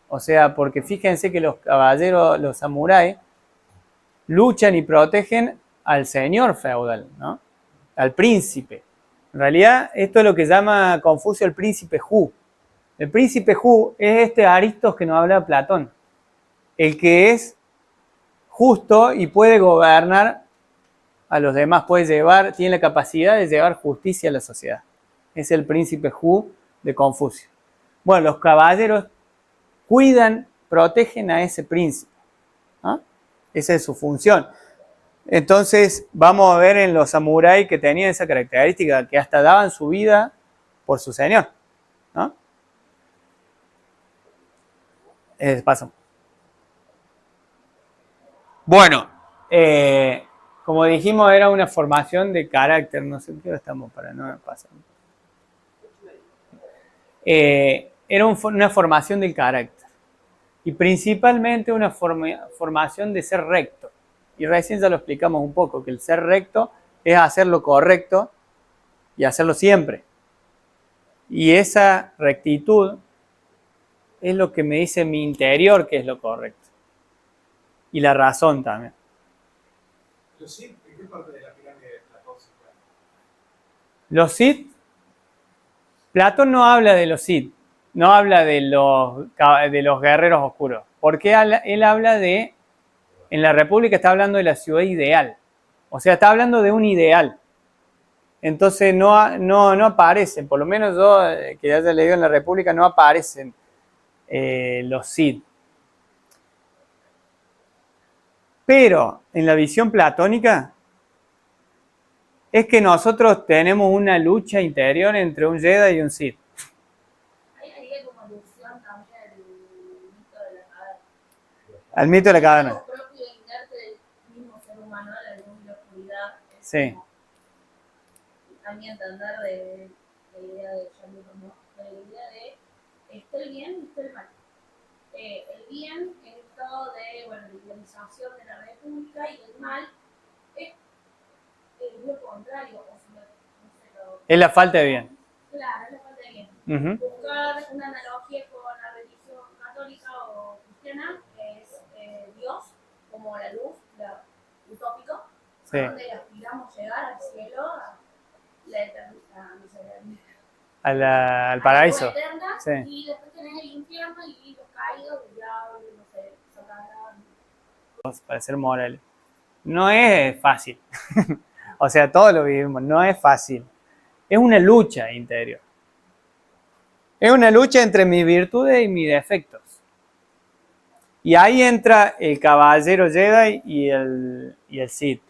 [SPEAKER 1] O sea, porque fíjense que los caballeros, los samuráis, luchan y protegen al señor feudal, ¿no? Al príncipe. En realidad, esto es lo que llama Confucio el príncipe Hu. El príncipe Hu es este Aristos que nos habla Platón, el que es justo y puede gobernar a los demás, tiene la capacidad de llevar justicia a la sociedad. Es el príncipe Hu de Confucio. Bueno, los caballeros cuidan, protegen a ese príncipe, ¿no? Esa es su función. Entonces, vamos a ver en los samuráis que tenían esa característica, que hasta daban su vida por su señor, ¿no? Paso. Bueno, como dijimos, era una formación de carácter, no sé qué estamos para no pasar. Era una formación del carácter y principalmente una formación de ser recto. Y recién ya lo explicamos un poco, que el ser recto es hacer lo correcto y hacerlo siempre. Y esa rectitud es lo que me dice mi interior que es lo correcto. Y la razón también.
[SPEAKER 2] ¿Los Sith en qué parte de la pirámide de Platón se encuentran?
[SPEAKER 1] Los Sith, Platón no habla de los Sith, no habla de los guerreros oscuros, porque él habla en la República está hablando de la ciudad ideal, o sea, está hablando de un ideal. Entonces no aparecen, por lo menos yo que haya leído en la República, no aparecen los Sith. Pero en la visión platónica es que nosotros tenemos una lucha interior entre un Jedi y un Sith.
[SPEAKER 4] Ahí haría como alusión también al mito de la caverna.
[SPEAKER 1] Al mito de la caverna.
[SPEAKER 4] Algo propio e inerte del mismo ser humano, la luz y la oscuridad.
[SPEAKER 1] Sí.
[SPEAKER 4] A mi entender de la idea de Jean-Luc, ¿no? La idea de está el bien y está el mal. El bien en estado de la idealización de la república, y el mal es lo contrario. O sea, no sé,
[SPEAKER 1] Es la falta de bien.
[SPEAKER 4] claro, es la falta de bien. Buscar una analogía con la religión católica o cristiana, que es Dios como la luz, utópico,
[SPEAKER 1] Sí.
[SPEAKER 4] donde aspiramos llegar al cielo, a la eternidad, no sé,
[SPEAKER 1] Al paraíso.
[SPEAKER 4] a la eterna,
[SPEAKER 1] Sí.
[SPEAKER 4] y después tenés el infierno y los caídos, el diablo, no sé, Satanás.
[SPEAKER 1] Para ser moral. No es fácil. O sea, todos lo vivimos, no es fácil. Es una lucha interior. Es una lucha entre mis virtudes y mis defectos. Y ahí entra el caballero Jedi y el Sith.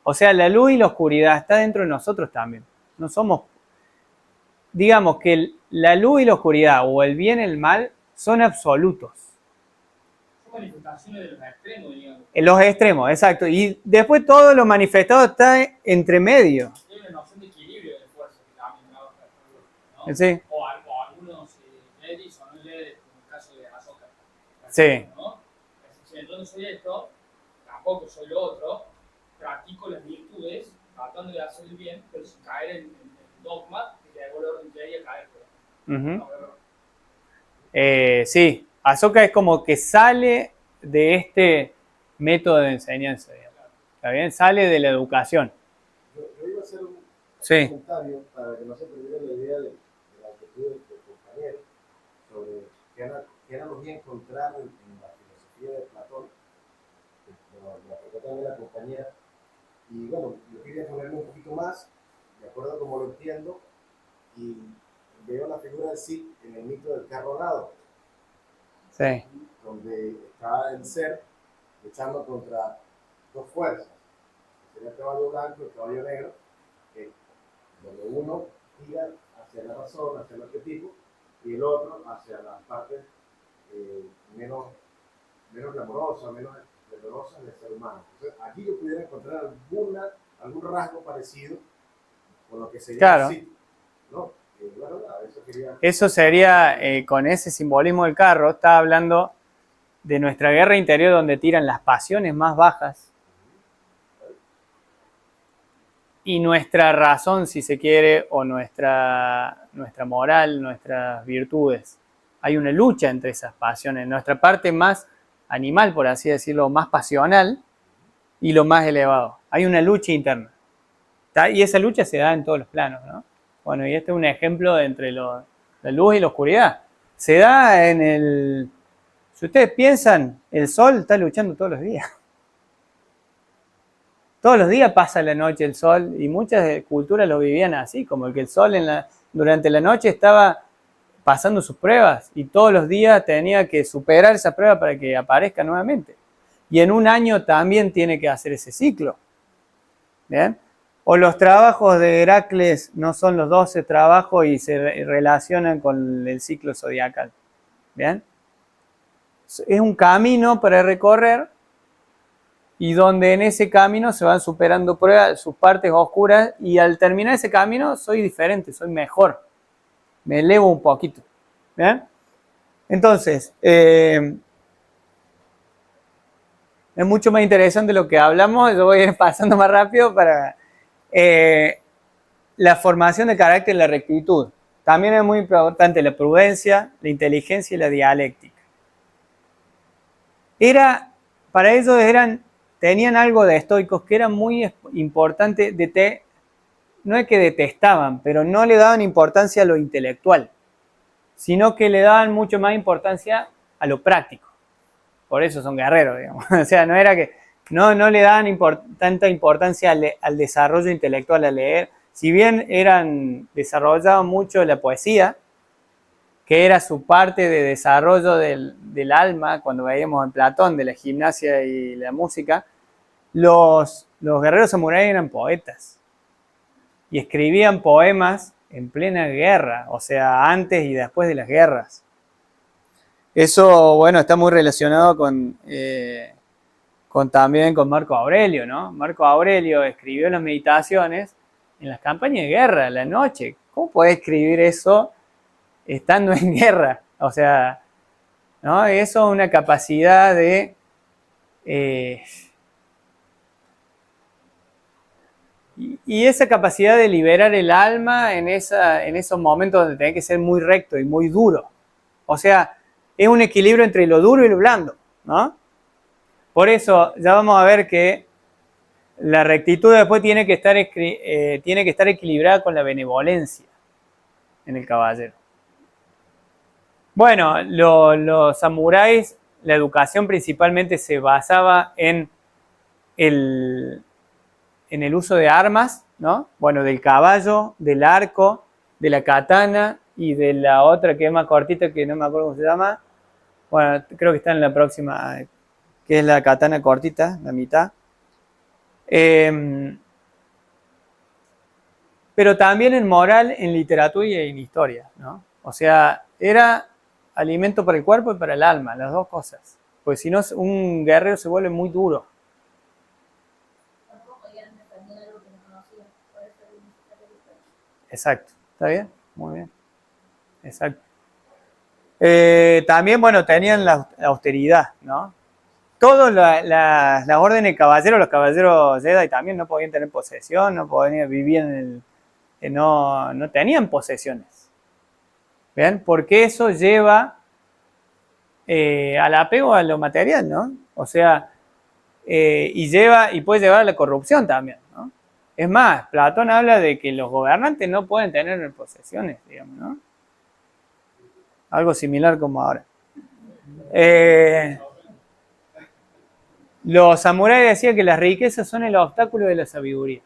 [SPEAKER 1] O sea, la luz y la oscuridad está dentro de nosotros también. No somos... Digamos que la luz y la oscuridad, o el bien y el mal, son absolutos.
[SPEAKER 5] Son manifestaciones de los extremos, digamos.
[SPEAKER 1] En los extremos, exacto. Y después todo lo manifestado está entre medio.
[SPEAKER 5] Hay una noción de equilibrio del esfuerzo que también me va a ¿no?
[SPEAKER 1] Sí.
[SPEAKER 5] O algunos Jedi o no Jedi, como el caso de Ahsoka.
[SPEAKER 1] Sí.
[SPEAKER 5] ¿No? Si entonces soy esto, tampoco soy lo otro, practico las virtudes, tratando de hacer el bien, pero sin caer en el dogma que llegó el orden Jedi a caer.
[SPEAKER 1] Sí, Ahsoka es como que sale de este método de enseñanza, digamos. ¿Está bien? Sale de la educación.
[SPEAKER 3] Yo iba a hacer un
[SPEAKER 1] Sí.
[SPEAKER 3] comentario para que no se perdiera la idea de la actitud del compañero sobre qué analogía encontrar en la filosofía de Platón, que lo aplicó también la compañera. Y bueno, yo quería ponerme un poquito más, de acuerdo a cómo lo entiendo, y veo la figura de Sith en el mito del carro alado,
[SPEAKER 1] Sí.
[SPEAKER 3] donde está el ser luchando contra dos fuerzas, sería el caballo blanco y el caballo negro, que donde uno gira hacia la razón, hacia el arquetipo, y el otro hacia las partes menos glamorosas, menos dolorosas del ser humano. Entonces, aquí yo pudiera encontrar algún rasgo parecido con lo que sería
[SPEAKER 1] Claro.
[SPEAKER 3] el ciclo, ¿no? Bueno, a eso quería...
[SPEAKER 1] Eso sería, con ese simbolismo del carro, está hablando de nuestra guerra interior donde tiran las pasiones más bajas y nuestra razón, si se quiere, o nuestra moral, nuestras virtudes. Hay una lucha entre esas pasiones, nuestra parte más animal, por así decirlo, más pasional y lo más elevado. Hay una lucha interna. Y esa lucha se da en todos los planos, ¿no? Bueno, y este es un ejemplo de entre la luz y la oscuridad. Se da en el... Si ustedes piensan, el sol está luchando todos los días. Todos los días pasa la noche el sol y muchas culturas lo vivían así, como que el sol durante la noche estaba pasando sus pruebas y todos los días tenía que superar esa prueba para que aparezca nuevamente. Y en un año también tiene que hacer ese ciclo. ¿Bien? O los trabajos de Heracles no son los 12 trabajos y se relacionan con el ciclo zodiacal. ¿Bien? Es un camino para recorrer y donde en ese camino se van superando pruebas, sus partes oscuras, y al terminar ese camino soy diferente, soy mejor. Me elevo un poquito. ¿Bien? Entonces, es mucho más interesante lo que hablamos. Yo voy a ir pasando más rápido para... la formación de carácter y la rectitud. También es muy importante la prudencia, la inteligencia y la dialéctica. Para ellos tenían algo de estoicos que era muy importante. No es que detestaban, pero no le daban importancia a lo intelectual, sino que le daban mucho más importancia a lo práctico. Por eso son guerreros, digamos. O sea, no era que no le daban tanta importancia al desarrollo intelectual, a leer. Si bien desarrollaban mucho la poesía, que era su parte de desarrollo del alma, cuando veíamos en Platón, de la gimnasia y la música, los guerreros samuráis eran poetas y escribían poemas en plena guerra, o sea, antes y después de las guerras. Eso, bueno, está muy relacionado también con Marco Aurelio, ¿no? Marco Aurelio escribió las meditaciones en las campañas de guerra, a la noche. ¿Cómo podés escribir eso estando en guerra? O sea, ¿no? Eso es una capacidad de... y esa capacidad de liberar el alma en esos momentos donde tenés que ser muy recto y muy duro. O sea, es un equilibrio entre lo duro y lo blando, ¿no? Por eso ya vamos a ver que la rectitud después tiene que estar equilibrada con la benevolencia en el caballero. Bueno, los samuráis, la educación principalmente se basaba en el uso de armas, ¿no? Bueno, del caballo, del arco, de la katana y de la otra que es más cortita, que no me acuerdo cómo se llama. Bueno, creo que está en la próxima, que es la katana cortita, la mitad. Pero también en moral, en literatura y en historia, ¿no? O sea, era alimento para el cuerpo y para el alma, las dos cosas. Porque si no, un guerrero se vuelve muy duro. Exacto, ¿está bien? Muy bien. Exacto. También, bueno, tenían la austeridad, ¿no? Todas las órdenes de caballeros, los caballeros Jedi también no podían tener posesión, no podían vivir no tenían posesiones. ¿Ven? Porque eso lleva al apego a lo material, ¿no? O sea, y puede llevar a la corrupción también, ¿no? Es más, Platón habla de que los gobernantes no pueden tener posesiones, digamos, ¿no? Algo similar como ahora. Los samuráis decían que las riquezas son el obstáculo de la sabiduría.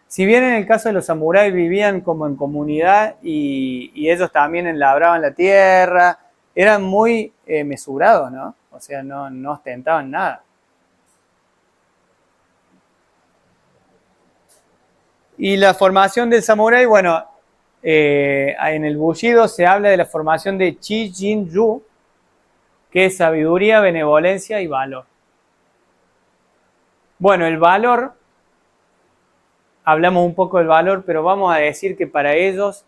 [SPEAKER 1] Si bien en el caso de los samuráis vivían como en comunidad y ellos también labraban la tierra, eran muy mesurados, ¿no? O sea, no ostentaban nada. Y la formación del samurái, bueno, en el Bushido se habla de la formación de Qi Jin Yu, que es sabiduría, benevolencia y valor. Bueno, el valor, hablamos un poco del valor, pero vamos a decir que para ellos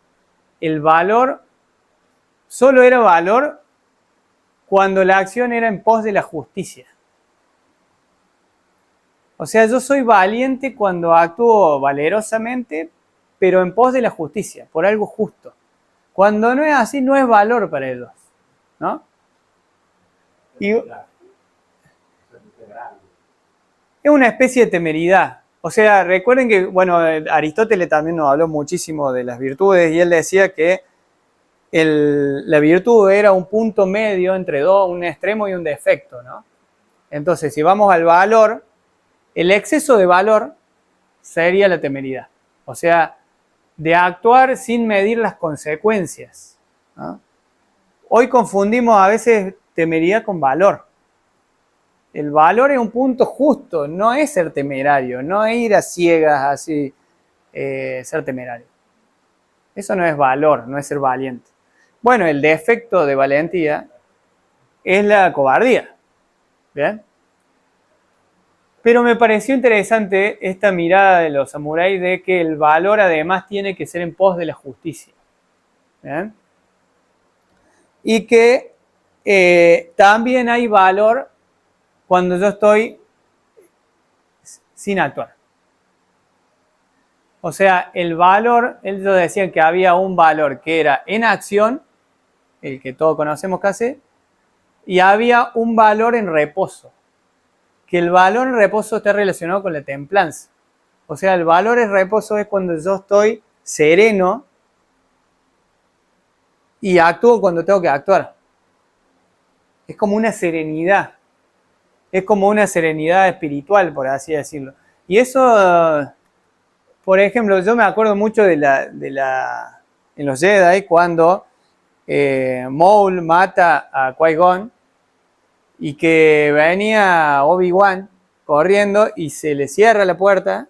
[SPEAKER 1] el valor solo era valor cuando la acción era en pos de la justicia. O sea, yo soy valiente cuando actúo valerosamente, pero en pos de la justicia, por algo justo. Cuando no es así, no es valor para ellos, ¿no? Y es una especie de temeridad. O sea, recuerden que, bueno, Aristóteles también nos habló muchísimo de las virtudes y él decía que la virtud era un punto medio entre dos, un extremo y un defecto, ¿no? Entonces, si vamos al valor, el exceso de valor sería la temeridad. O sea, de actuar sin medir las consecuencias, ¿no? Hoy confundimos a veces temeridad con valor. El valor es un punto justo, no es ser temerario, no es ir a ciegas así, ser temerario. Eso no es valor, no es ser valiente. Bueno, el defecto de valentía es la cobardía. ¿Bien? Pero me pareció interesante esta mirada de los samuráis de que el valor además tiene que ser en pos de la justicia. ¿Bien? Y que también hay valor cuando yo estoy sin actuar. O sea, el valor, ellos decían que había un valor que era en acción, el que todos conocemos casi, y había un valor en reposo. Que el valor en reposo está relacionado con la templanza. O sea, el valor en reposo es cuando yo estoy sereno y actúo cuando tengo que actuar. Es como una serenidad. Es como una serenidad espiritual, por así decirlo. Y eso, por ejemplo, yo me acuerdo mucho en los Jedi cuando Maul mata a Qui-Gon y que venía Obi-Wan corriendo y se le cierra la puerta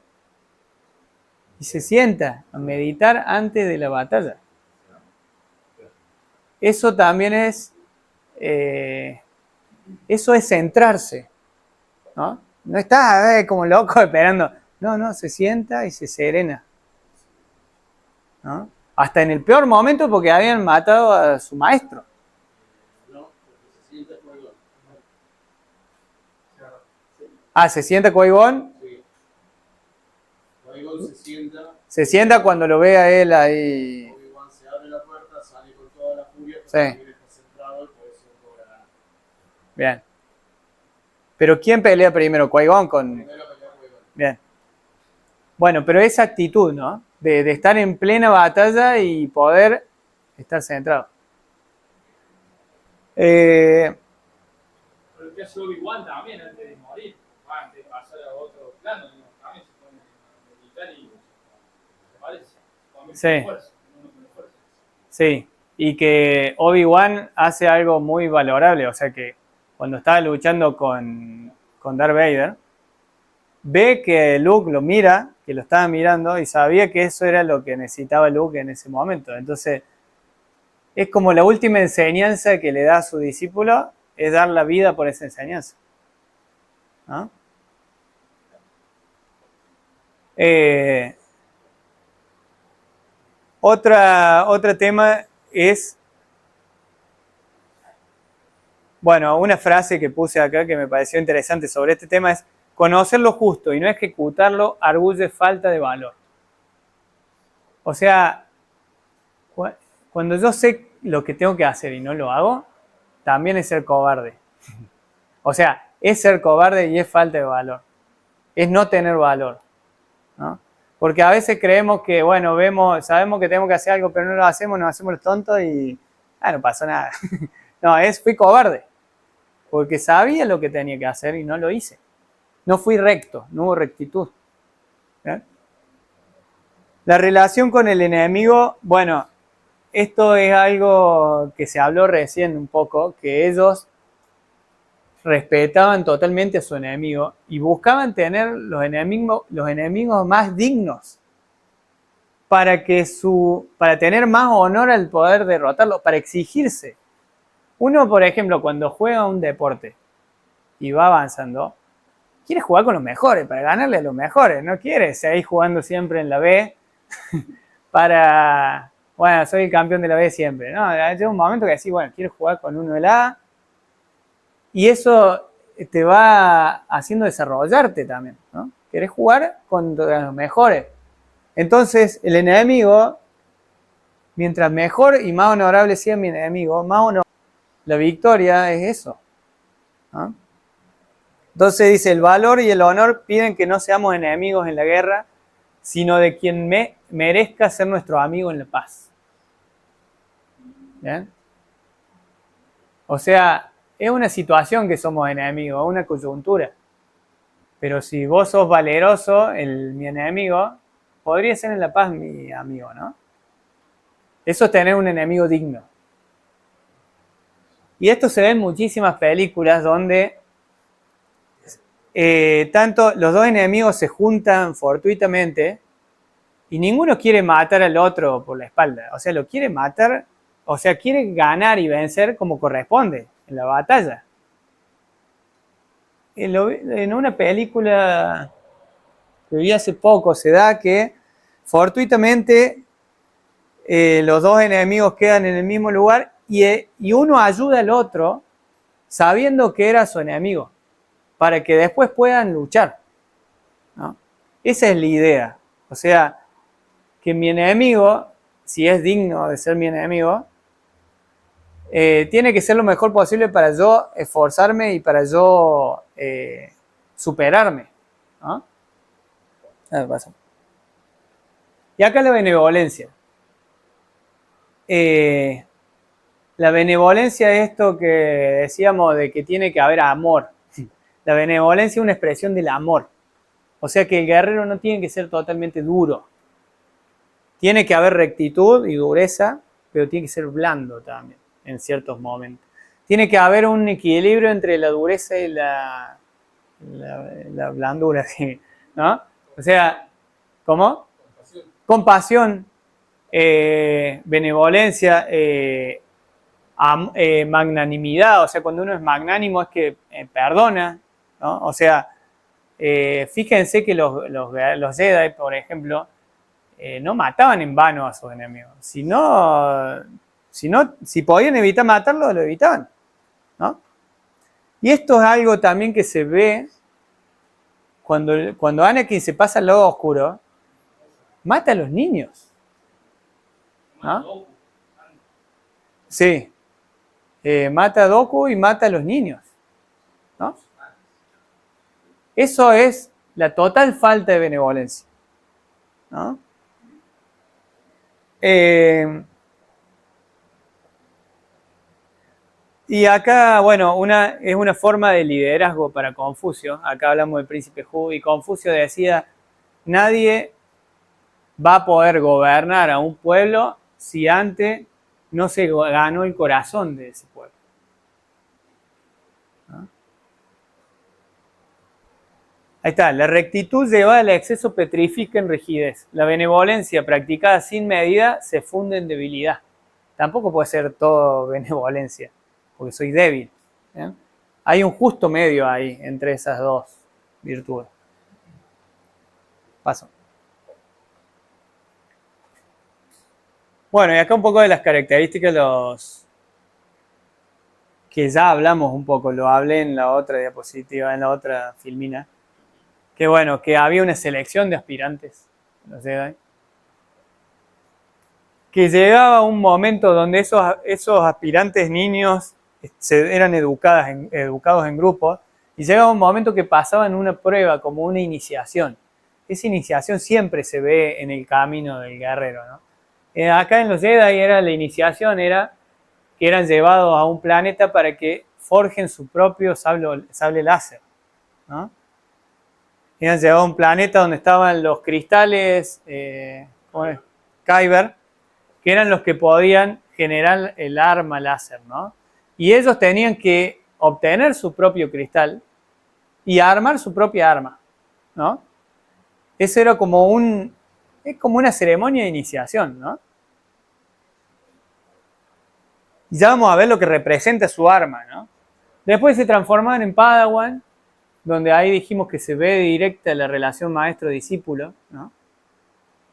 [SPEAKER 1] y se sienta a meditar antes de la batalla. Eso también es, eso es centrarse, ¿no? No está como loco esperando. No, se sienta y se serena, ¿no? Hasta en el peor momento porque habían matado a su maestro.
[SPEAKER 2] No, porque se sienta Qui-Gon.
[SPEAKER 1] Ah, ¿se sienta Qui-Gon?
[SPEAKER 2] Sí. Qui-Gon se sienta.
[SPEAKER 1] Se sienta cuando lo ve a él ahí.
[SPEAKER 2] Obi-Wan se abre la puerta, sale con toda la furia, pero
[SPEAKER 1] Sí.
[SPEAKER 2] también está centrado y por eso logra ganar.
[SPEAKER 1] Bien. Pero ¿quién pelea primero? Qui-Gon con...
[SPEAKER 2] Primero pelea Qui-Gon.
[SPEAKER 1] Bien. Bueno, pero esa actitud, ¿no? De estar en plena batalla y poder estar centrado.
[SPEAKER 5] Pero el que hace Obi-Wan también antes de morir, antes de pasar a otro plano, ¿no? También se pone a meditar y se parece. También
[SPEAKER 1] Sí.
[SPEAKER 5] tiene fuerza, no tiene fuerza.
[SPEAKER 1] Sí, y que Obi-Wan hace algo muy valorable, o sea que cuando estaba luchando con Darth Vader, ve que Luke lo mira, que lo estaba mirando y sabía que eso era lo que necesitaba Luke en ese momento. Entonces, es como la última enseñanza que le da a su discípulo, es dar la vida por esa enseñanza, ¿no? Otro tema es, bueno, una frase que puse acá que me pareció interesante sobre este tema es: conocer lo justo y no ejecutarlo arguye falta de valor. O sea, cuando yo sé lo que tengo que hacer y no lo hago, también es ser cobarde. O sea, es ser cobarde y es falta de valor. Es no tener valor, ¿no? Porque a veces creemos que, bueno, sabemos que tenemos que hacer algo, pero no lo hacemos, nos hacemos los tontos y no pasó nada. No, fui cobarde. Porque sabía lo que tenía que hacer y no lo hice. No fui recto, no hubo rectitud. ¿Eh? La relación con el enemigo, bueno, esto es algo que se habló recién un poco, que ellos respetaban totalmente a su enemigo y buscaban tener los enemigos más dignos. para tener más honor al poder derrotarlo, para exigirse. Uno, por ejemplo, cuando juega un deporte y va avanzando, quiere jugar con los mejores, para ganarle a los mejores, no quiere seguir jugando siempre en la B para, bueno, soy el campeón de la B siempre, no, llega un momento que decís, bueno, quiero jugar con uno de la A, y eso te va haciendo desarrollarte también, ¿no? Querés jugar con los mejores. Entonces, el enemigo, mientras mejor y más honorable sea mi enemigo, más honorable la victoria es eso, ¿no? Entonces dice, el valor y el honor piden que no seamos enemigos en la guerra, sino de quien merezca ser nuestro amigo en la paz. ¿Bien? O sea, es una situación que somos enemigos, una coyuntura. Pero si vos sos valeroso, mi enemigo, podría ser en la paz mi amigo, ¿no? Eso es tener un enemigo digno. Y esto se ve en muchísimas películas donde tanto los dos enemigos se juntan fortuitamente y ninguno quiere matar al otro por la espalda. O sea, lo quiere matar, o sea, quiere ganar y vencer como corresponde en la batalla. En una película que vi hace poco se da que fortuitamente los dos enemigos quedan en el mismo lugar y uno ayuda al otro sabiendo que era su enemigo para que después puedan luchar, ¿no? Esa es la idea. O sea, que mi enemigo, si es digno de ser mi enemigo, tiene que ser lo mejor posible para yo esforzarme y para yo superarme, ¿no? A ver, pasa. Y acá la benevolencia. La benevolencia es esto que decíamos de que tiene que haber amor. La benevolencia es una expresión del amor. O sea que el guerrero no tiene que ser totalmente duro. Tiene que haber rectitud y dureza, pero tiene que ser blando también en ciertos momentos. Tiene que haber un equilibrio entre la dureza y la blandura, ¿no? O sea, ¿cómo? Compasión, benevolencia, magnanimidad. O sea, cuando uno es magnánimo es que perdona, ¿no? O sea, fíjense que los Jedi, por ejemplo, no mataban en vano a sus enemigos. Si podían evitar matarlo, lo evitaban, ¿no? Y esto es algo también que se ve cuando Anakin se pasa al lado oscuro, mata a los niños, ¿no? Sí. Mata a Dooku y mata a los niños, ¿no? Eso es la total falta de benevolencia, ¿no? Y acá, bueno, es una forma de liderazgo para Confucio. Acá hablamos del príncipe Hu y Confucio decía, nadie va a poder gobernar a un pueblo si antes no se ganó el corazón de ese pueblo, ¿no? Ahí está, la rectitud llevada al exceso petrifica en rigidez. La benevolencia practicada sin medida se funde en debilidad. Tampoco puede ser todo benevolencia, porque soy débil, ¿eh? Hay un justo medio ahí entre esas dos virtudes. Paso. Bueno, y acá un poco de las características que ya hablamos un poco, lo hablé en la otra diapositiva, en la otra filmina, que bueno, que había una selección de aspirantes, los Jedi, que llegaba un momento donde esos aspirantes niños eran educados en grupos, y llegaba un momento que pasaban una prueba como una iniciación. Esa iniciación siempre se ve en el camino del guerrero, ¿no? Acá en los Jedi la iniciación era que eran llevados a un planeta para que forjen su propio sable láser, ¿no? Eran llevados a un planeta donde estaban los cristales Kyber, que eran los que podían generar el arma láser, ¿no? Y ellos tenían que obtener su propio cristal y armar su propia arma, ¿no? Eso era como es como una ceremonia de iniciación, ¿no? Y ya vamos a ver lo que representa su arma, ¿no? Después se transforman en Padawan, donde ahí dijimos que se ve directa la relación maestro-discípulo, ¿no?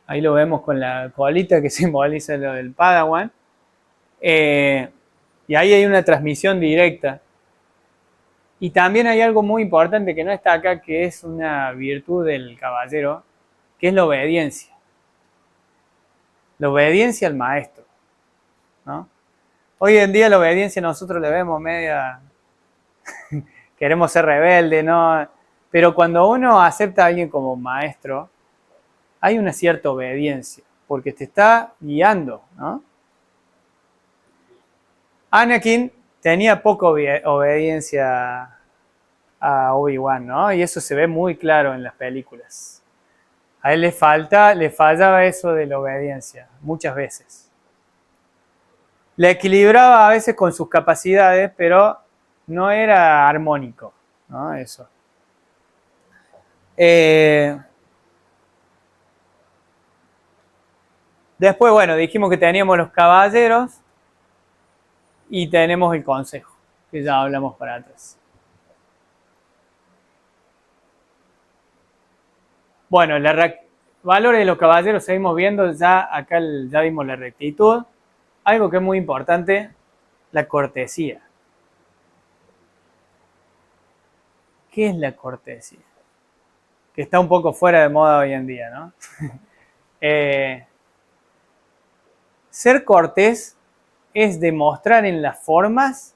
[SPEAKER 1] Ahí lo vemos con la colita que simboliza lo del Padawan. Y ahí hay una transmisión directa. Y también hay algo muy importante que no está acá, que es una virtud del caballero, que es la obediencia. La obediencia al maestro, ¿no? Hoy en día la obediencia nosotros la vemos media... queremos ser rebeldes, ¿no? Pero cuando uno acepta a alguien como maestro, hay una cierta obediencia, porque te está guiando, ¿no? Anakin tenía poca obediencia a Obi-Wan, ¿no? Y eso se ve muy claro en las películas. A él le fallaba eso de la obediencia, muchas veces. Le equilibraba a veces con sus capacidades, pero no era armónico, ¿no? Eso. Después, bueno, dijimos que teníamos los caballeros y tenemos el consejo, que ya hablamos para atrás. Bueno, valores de los caballeros seguimos viendo, ya acá ya vimos la rectitud. Algo que es muy importante, la cortesía. ¿Qué es la cortesía? Que está un poco fuera de moda hoy en día, ¿no? Ser cortés es demostrar en las formas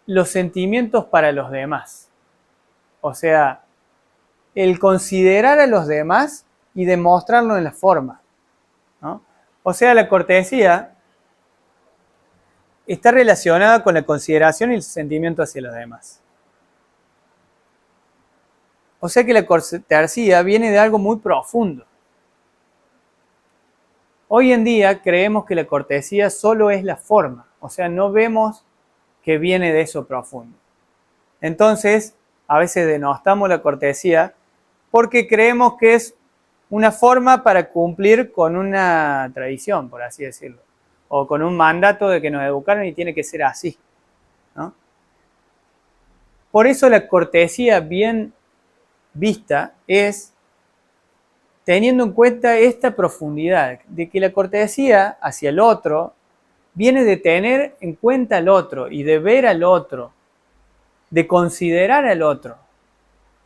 [SPEAKER 1] los sentimientos para los demás. O sea, el considerar a los demás y demostrarlo en la forma, ¿no? O sea, la cortesía está relacionada con la consideración y el sentimiento hacia los demás. O sea que la cortesía viene de algo muy profundo. Hoy en día creemos que la cortesía solo es la forma, o sea, no vemos que viene de eso profundo. Entonces, a veces denostamos la cortesía porque creemos que es una forma para cumplir con una tradición, por así decirlo, o con un mandato de que nos educaron y tiene que ser así, ¿no? Por eso la cortesía bien vista es teniendo en cuenta esta profundidad, de que la cortesía hacia el otro viene de tener en cuenta al otro y de ver al otro, de considerar al otro,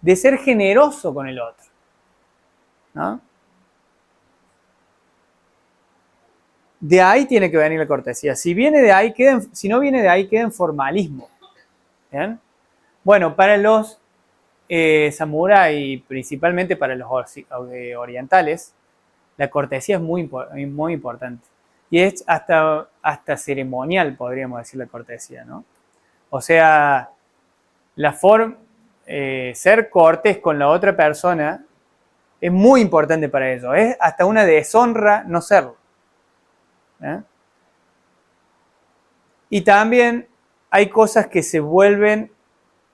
[SPEAKER 1] de ser generoso con el otro, ¿no? De ahí tiene que venir la cortesía. Si no viene de ahí, queda en formalismo. ¿Bien? Bueno, para los samurái, principalmente para los orientales, la cortesía es muy importante. Y es hasta ceremonial, podríamos decir, la cortesía, ¿no? O sea, ser cortés con la otra persona es muy importante para ellos. Es hasta una deshonra no serlo. Y también hay cosas que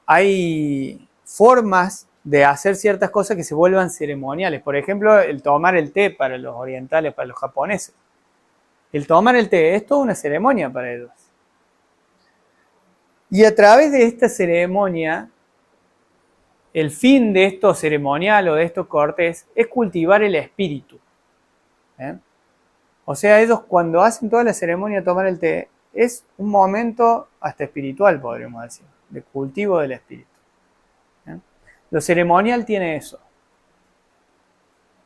[SPEAKER 1] hay formas de hacer ciertas cosas que se vuelvan ceremoniales. Por ejemplo, el tomar el té para los orientales, para los japoneses. El tomar el té es toda una ceremonia para ellos. Y a través de esta ceremonia, el fin de esto ceremonial o de esto cortés es cultivar el espíritu. O sea, ellos cuando hacen toda la ceremonia de tomar el té, es un momento hasta espiritual, podríamos decir, de cultivo del espíritu. Lo ceremonial tiene eso.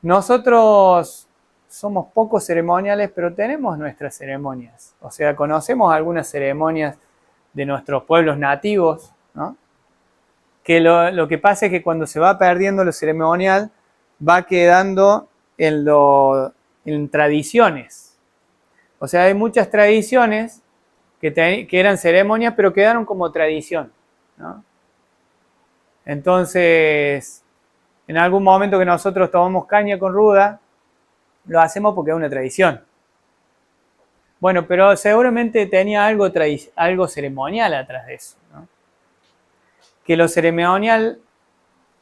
[SPEAKER 1] Nosotros somos poco ceremoniales, pero tenemos nuestras ceremonias. O sea, conocemos algunas ceremonias de nuestros pueblos nativos, ¿no? Que lo que pasa es que cuando se va perdiendo lo ceremonial, va quedando en tradiciones. O sea, hay muchas tradiciones que eran ceremonias, pero quedaron como tradición, ¿no? Entonces, en algún momento que nosotros tomamos caña con ruda, lo hacemos porque es una tradición. Bueno, pero seguramente tenía algo ceremonial atrás de eso, ¿no? Que lo ceremonial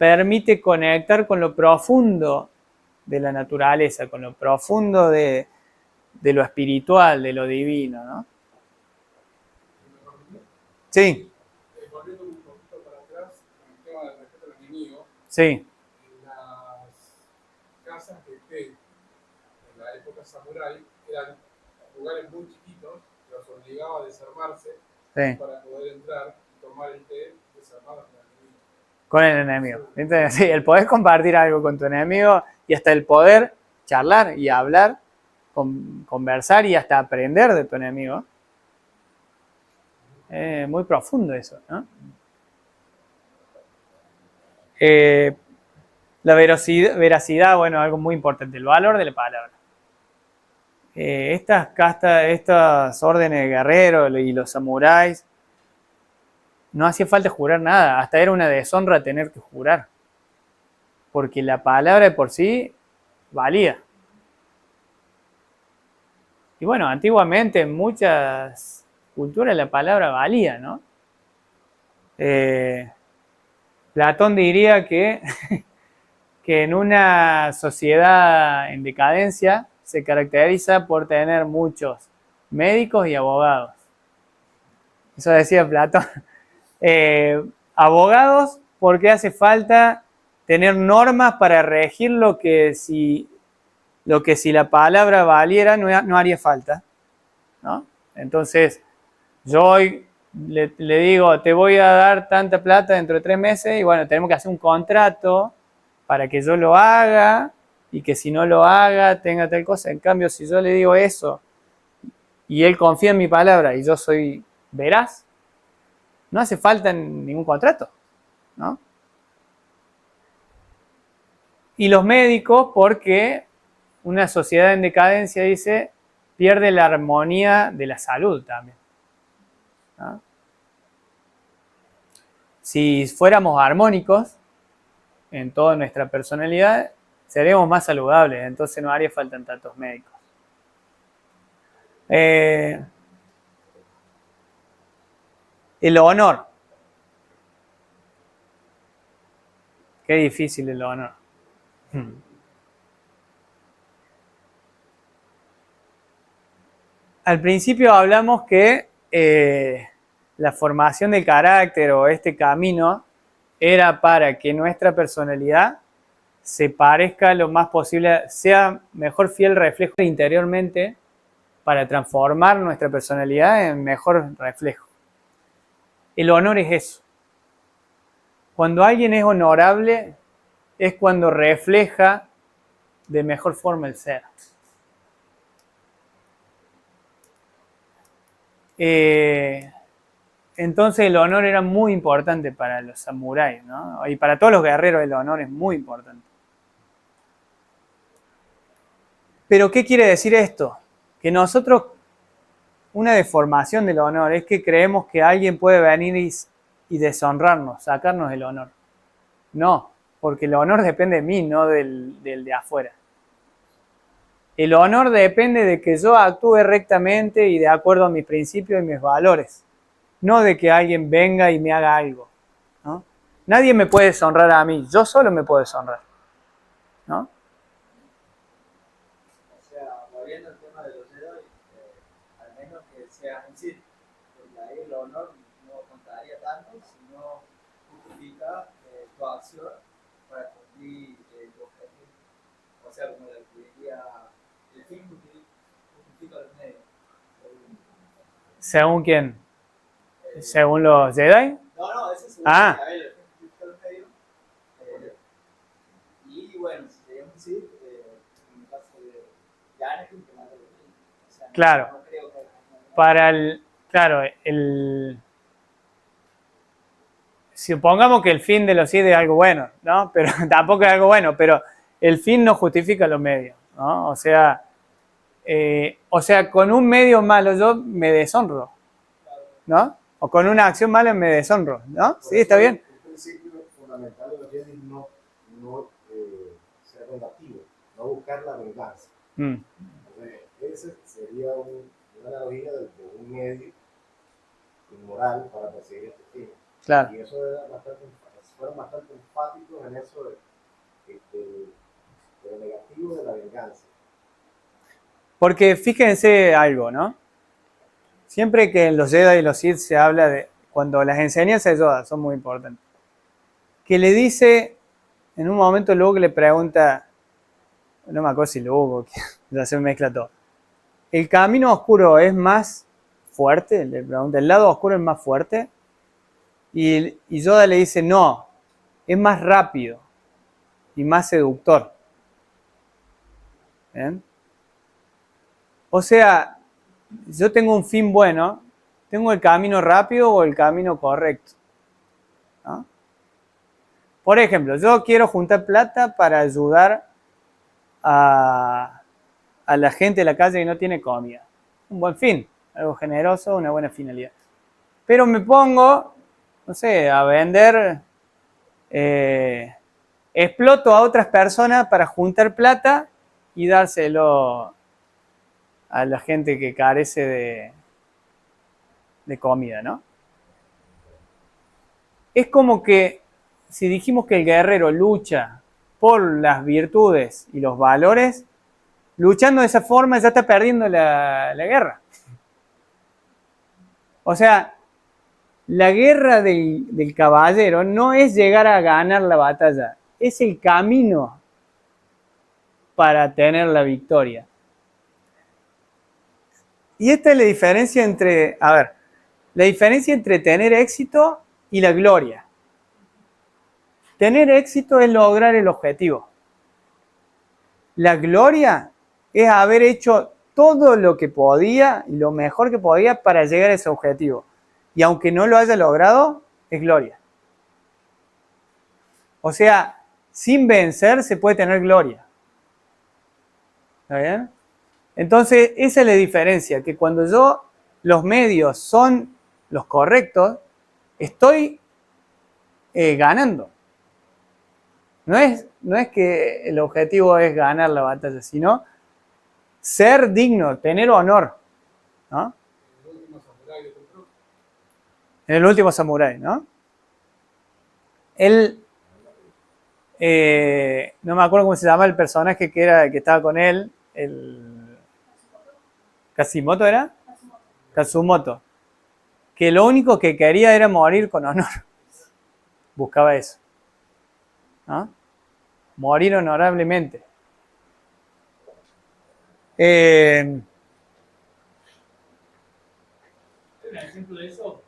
[SPEAKER 1] permite conectar con lo profundo de la naturaleza, con lo profundo de lo espiritual, de lo divino, ¿no? Sí,
[SPEAKER 6] Volviendo un poquito para atrás, con el tema del respeto al enemigo,
[SPEAKER 1] sí,
[SPEAKER 6] en las casas de té en la época samurái eran lugares muy chiquitos que los obligaba a desarmarse
[SPEAKER 1] sí.
[SPEAKER 6] para poder entrar y tomar el té desarmados con el enemigo.
[SPEAKER 1] Con el enemigo. ¿Viste? Sí, el poder compartir algo con tu enemigo y hasta el poder charlar y hablar, conversar y hasta aprender de tu enemigo. Muy profundo eso, ¿no? La veracidad, bueno, algo muy importante, el valor de la palabra. Estas castas, estas órdenes de guerreros y los samuráis, no hacía falta jurar nada, hasta era una deshonra tener que jurar, porque la palabra de por sí valía. Y bueno, antiguamente en muchas culturas la palabra valía, ¿no? Platón diría que en una sociedad en decadencia se caracteriza por tener muchos médicos y abogados. Eso decía Platón. Abogados porque hace falta tener normas para regir lo que si la palabra valiera no haría falta, ¿no? Entonces, yo hoy le digo, te voy a dar tanta plata dentro de 3 meses y bueno, tenemos que hacer un contrato para que yo lo haga y que si no lo haga tenga tal cosa. En cambio, si yo le digo eso y él confía en mi palabra y yo soy veraz, no hace falta ningún contrato, ¿no? Y los médicos, porque una sociedad en decadencia, dice, pierde la armonía de la salud también, ¿no? Si fuéramos armónicos en toda nuestra personalidad, seríamos más saludables, entonces no haría falta tantos médicos. El honor. Qué difícil el honor. Al principio hablamos que la formación del carácter o este camino era para que nuestra personalidad se parezca lo más posible, sea mejor fiel reflejo interiormente para transformar nuestra personalidad en mejor reflejo. El honor es eso. Cuando alguien es honorable es cuando refleja de mejor forma el ser. Entonces el honor era muy importante para los samuráis, ¿no? Y para todos los guerreros el honor es muy importante. Pero ¿qué quiere decir esto? Que nosotros, una deformación del honor es que creemos que alguien puede venir y deshonrarnos, sacarnos el honor. No, porque el honor depende de mí, no del de afuera. El honor depende de que yo actúe rectamente y de acuerdo a mis principios y mis valores, no de que alguien venga y me haga algo, ¿no? Nadie me puede deshonrar a mí, yo solo me puedo deshonrar, ¿no?
[SPEAKER 7] O sea, volviendo al tema de los Jedi, al menos que sea en sí, porque ahí el honor no contaría tanto si no justifica tu acción para cumplir tu objetivo. O sea, como le diría, el fin justifica los medios.
[SPEAKER 1] ¿Según quién? ¿Según los Jedi?
[SPEAKER 7] No, ese es el
[SPEAKER 1] Ah.
[SPEAKER 7] a ver, el fin justifica los medios. Y bueno, si queremos decir, en el caso de Anakin, que mata a los niños. O sea,
[SPEAKER 1] Claro.
[SPEAKER 7] no creo que
[SPEAKER 1] Para supongamos que el fin de los Sith es algo bueno, ¿no? Pero tampoco es algo bueno, pero el fin no justifica los medios, ¿no? O sea, con un medio malo yo me deshonro, ¿no? O con una acción mala me deshonro, ¿no?
[SPEAKER 3] Por
[SPEAKER 1] Sí,
[SPEAKER 3] eso
[SPEAKER 1] está bien.
[SPEAKER 3] Un principio fundamental de los Jedi no ser vengativo, no buscar la venganza.
[SPEAKER 1] Mm,
[SPEAKER 3] Entonces, esa sería una analogía de un medio inmoral para perseguir este fin.
[SPEAKER 1] claro.
[SPEAKER 3] Y eso era bastante fueron bastante enfáticos en eso de lo negativo de la venganza.
[SPEAKER 1] Porque fíjense algo, ¿no? Siempre que en los Jedi y los Sith se habla de, cuando las enseñanzas de Yoda son muy importantes, que le dice, en un momento Luke le pregunta, no me acuerdo si Luke, ya se mezcla todo, ¿el camino oscuro es más fuerte? Le pregunta, ¿el lado oscuro es más fuerte? Y Yoda le dice, no, es más rápido y más seductor. ¿Bien? O sea, yo tengo un fin bueno, tengo el camino rápido o el camino correcto, ¿no? Por ejemplo, yo quiero juntar plata para ayudar a la gente de la calle que no tiene comida. Un buen fin, algo generoso, una buena finalidad. Pero me pongo, no sé, a vender, exploto a otras personas para juntar plata y dárselo a la gente que carece de comida, ¿no? Es como que si dijimos que el guerrero lucha por las virtudes y los valores, luchando de esa forma ya está perdiendo la guerra. O sea, la guerra del caballero no es llegar a ganar la batalla, es el camino para tener la victoria. Y esta es la diferencia entre, la diferencia entre tener éxito y la gloria. Tener éxito es lograr el objetivo. La gloria es haber hecho todo lo que podía y lo mejor que podía para llegar a ese objetivo. Y aunque no lo haya logrado, es gloria. O sea, sin vencer se puede tener gloria. ¿Está bien? Entonces, esa es la diferencia, que cuando los medios son los correctos, estoy ganando. No es que el objetivo es ganar la batalla, sino ser digno, tener honor, ¿no?
[SPEAKER 6] El último samurái de Tom Cruise.
[SPEAKER 1] En el último samurái, ¿no? Él, no me acuerdo cómo se llama el personaje que estaba con él, el Kasimoto ¿era? Katsumoto. Que lo único que quería era morir con honor. Buscaba eso, ¿no? Morir honorablemente.
[SPEAKER 5] Un ejemplo de eso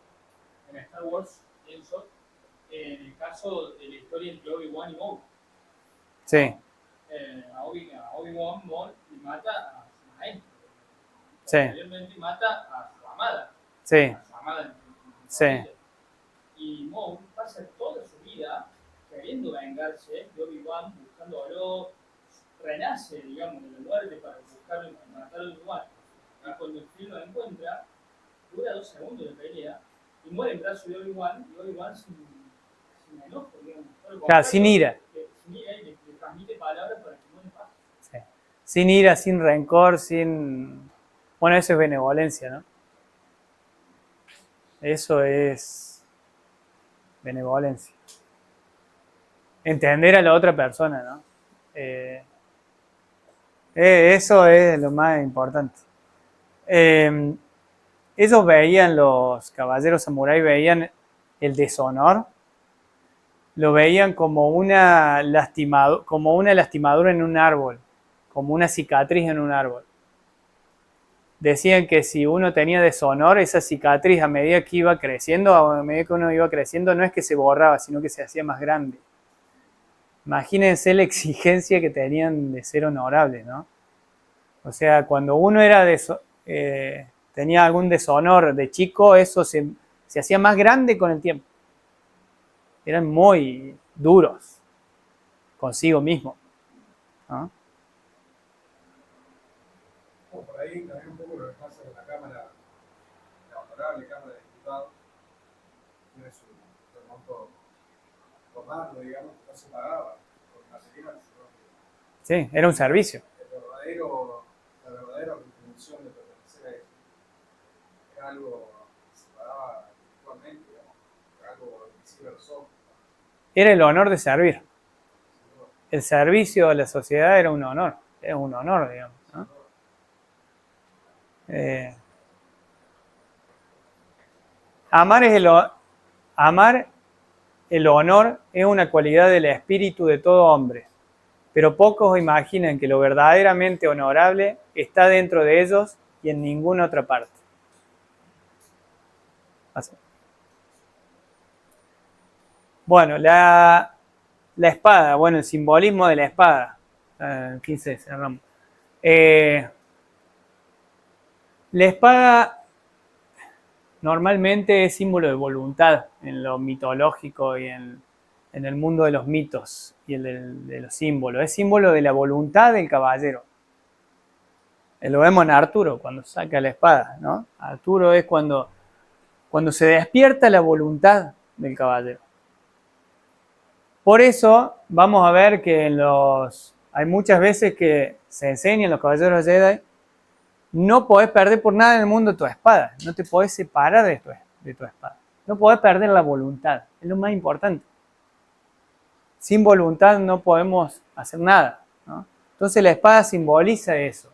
[SPEAKER 5] en Star Wars, pienso, en el caso de la historia entre Obi-Wan y Maul.
[SPEAKER 1] Sí,
[SPEAKER 5] A Obi-Wan Maul le mata a su maestro.
[SPEAKER 1] sí,
[SPEAKER 5] Posteriormente mata a su amada.
[SPEAKER 1] sí,
[SPEAKER 5] A su amada en
[SPEAKER 1] sí.
[SPEAKER 5] Y Maul pasa toda su vida queriendo vengarse de Obi-Wan, buscándolo, renace, digamos, de la muerte para buscarlo y matarlo a Obi-Wan. Y cuando el film lo encuentra, dura 2 segundos de pelea y muere en brazos de Obi-Wan, y Obi-Wan sin enojo, digamos.
[SPEAKER 1] Claro, sin ira.
[SPEAKER 5] Sin ira y le transmite palabras para que no le pase.
[SPEAKER 1] Sí. Sin ira, sin rencor, sin... Bueno, eso es benevolencia, ¿no? Eso es benevolencia. Entender a la otra persona, ¿no? Eso es lo más importante. Ellos veían, los caballeros samuráis veían el deshonor, lo veían como una lastimadura en un árbol, como una cicatriz en un árbol. Decían que si uno tenía deshonor, esa cicatriz a medida que iba creciendo, a medida que uno iba creciendo, no es que se borraba, sino que se hacía más grande. Imagínense la exigencia que tenían de ser honorables, ¿no? O sea, cuando uno tenía algún deshonor de chico, eso se hacía más grande con el tiempo. Eran muy duros consigo mismo, ¿no?
[SPEAKER 6] Bueno, por ahí también un poco lo que pasa con la Cámara, la honorable Cámara de Diputados, tiene su monto romano, digamos, que no se pagaba por material, sino que
[SPEAKER 1] Sí, era un servicio.
[SPEAKER 6] la verdadera contribución de pertenecer a eso era algo que se pagaba virtualmente, digamos, era algo invisible a los ojos.
[SPEAKER 1] era el honor de servir. El servicio a la sociedad era un honor, digamos, ¿no? Amar el honor es una cualidad del espíritu de todo hombre, pero pocos imaginan que lo verdaderamente honorable está dentro de ellos y en ninguna otra parte. Así. Bueno, la espada, bueno, el simbolismo de la espada. 15, cerramos. La espada normalmente es símbolo de voluntad en lo mitológico y en el mundo de los mitos y de los símbolos. Es símbolo de la voluntad del caballero. Lo vemos en Arturo cuando saca la espada, ¿no? Arturo es cuando se despierta la voluntad del caballero. Por eso vamos a ver que hay muchas veces que se enseña en los caballeros Jedi, no podés perder por nada en el mundo tu espada, no te podés separar de tu espada, no podés perder la voluntad, es lo más importante. Sin voluntad no podemos hacer nada, ¿no? Entonces la espada simboliza eso.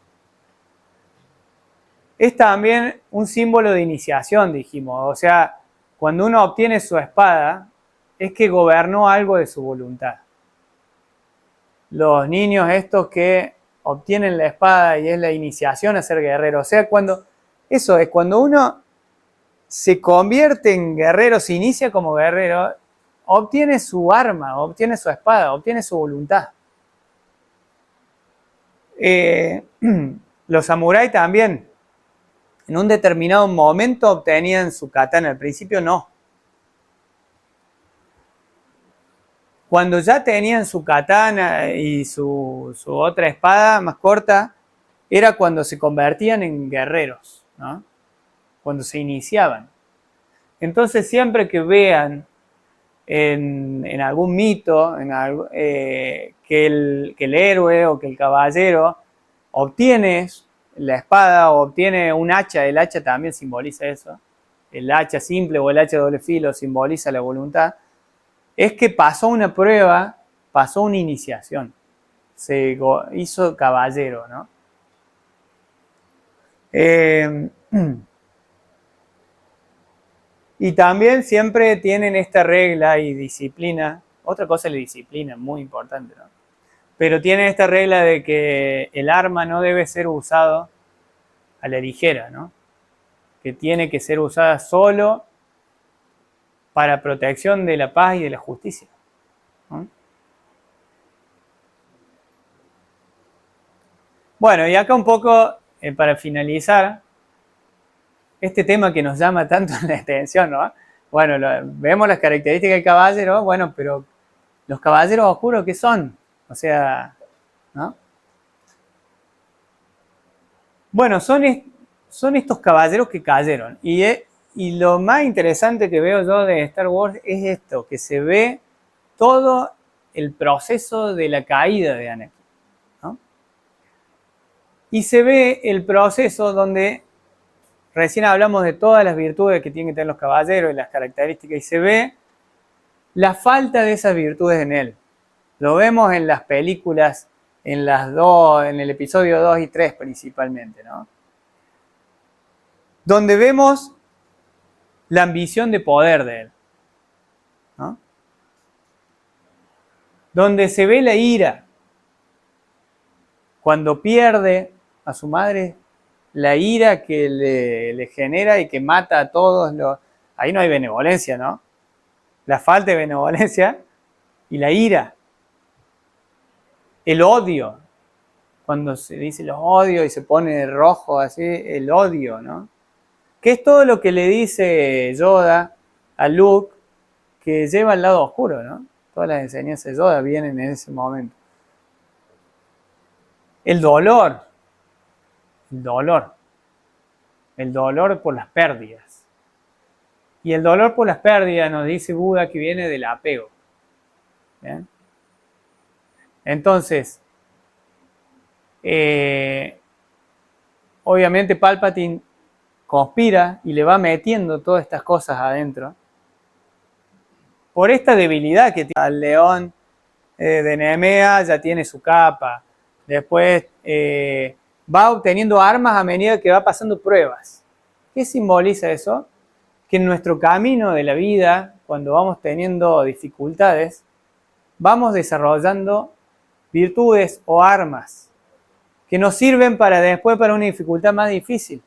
[SPEAKER 1] Es también un símbolo de iniciación, dijimos, o sea, cuando uno obtiene su espada, es que gobernó algo de su voluntad. Los niños estos que obtienen la espada y es la iniciación a ser guerrero. O sea, cuando uno se convierte en guerrero, se inicia como guerrero, obtiene su arma, obtiene su espada, obtiene su voluntad. Los samuráis también, en un determinado momento obtenían su katana, al principio no. Cuando ya tenían su katana y su otra espada más corta, era cuando se convertían en guerreros, ¿no? Cuando se iniciaban. Entonces siempre que vean en algún mito, que el héroe o que el caballero obtiene la espada o obtiene un hacha, el hacha también simboliza eso, el hacha simple o el hacha de doble filo simboliza la voluntad, es que pasó una prueba, pasó una iniciación, se hizo caballero, ¿no? Y también siempre tienen esta regla y disciplina, otra cosa es la disciplina, muy importante, ¿no? Pero tienen esta regla de que el arma no debe ser usado a la ligera, ¿no? Que tiene que ser usada solo para protección de la paz y de la justicia, ¿no? Bueno, y acá un poco, para finalizar, este tema que nos llama tanto la atención, ¿no? Bueno, vemos las características del caballero, bueno, pero los caballeros oscuros, ¿qué son? O sea, ¿no? Bueno, son estos caballeros que cayeron. Y lo más interesante que veo yo de Star Wars es esto, que se ve todo el proceso de la caída de Anakin, ¿no? Y se ve el proceso donde recién hablamos de todas las virtudes que tienen que tener los caballeros y las características, y se ve la falta de esas virtudes en él. Lo vemos en las películas, en el episodio 2 y 3 principalmente, ¿no? Donde vemos la ambición de poder de él, ¿no? Donde se ve la ira, cuando pierde a su madre, la ira que le genera y que mata a todos los... Ahí no hay benevolencia, ¿no? La falta de benevolencia y la ira. El odio, cuando se dice los odios y se pone rojo así, el odio, ¿no? Que es todo lo que le dice Yoda a Luke, que lleva al lado oscuro, ¿no? Todas las enseñanzas de Yoda vienen en ese momento. El dolor por las pérdidas. Y el dolor por las pérdidas, nos dice Buda, que viene del apego. ¿Bien? Entonces, obviamente Palpatine conspira y le va metiendo todas estas cosas adentro, por esta debilidad que tiene el león de Nemea, ya tiene su capa. Después va obteniendo armas a medida que va pasando pruebas. ¿Qué simboliza eso? Que en nuestro camino de la vida, cuando vamos teniendo dificultades, vamos desarrollando virtudes o armas que nos sirven para después para una dificultad más difícil.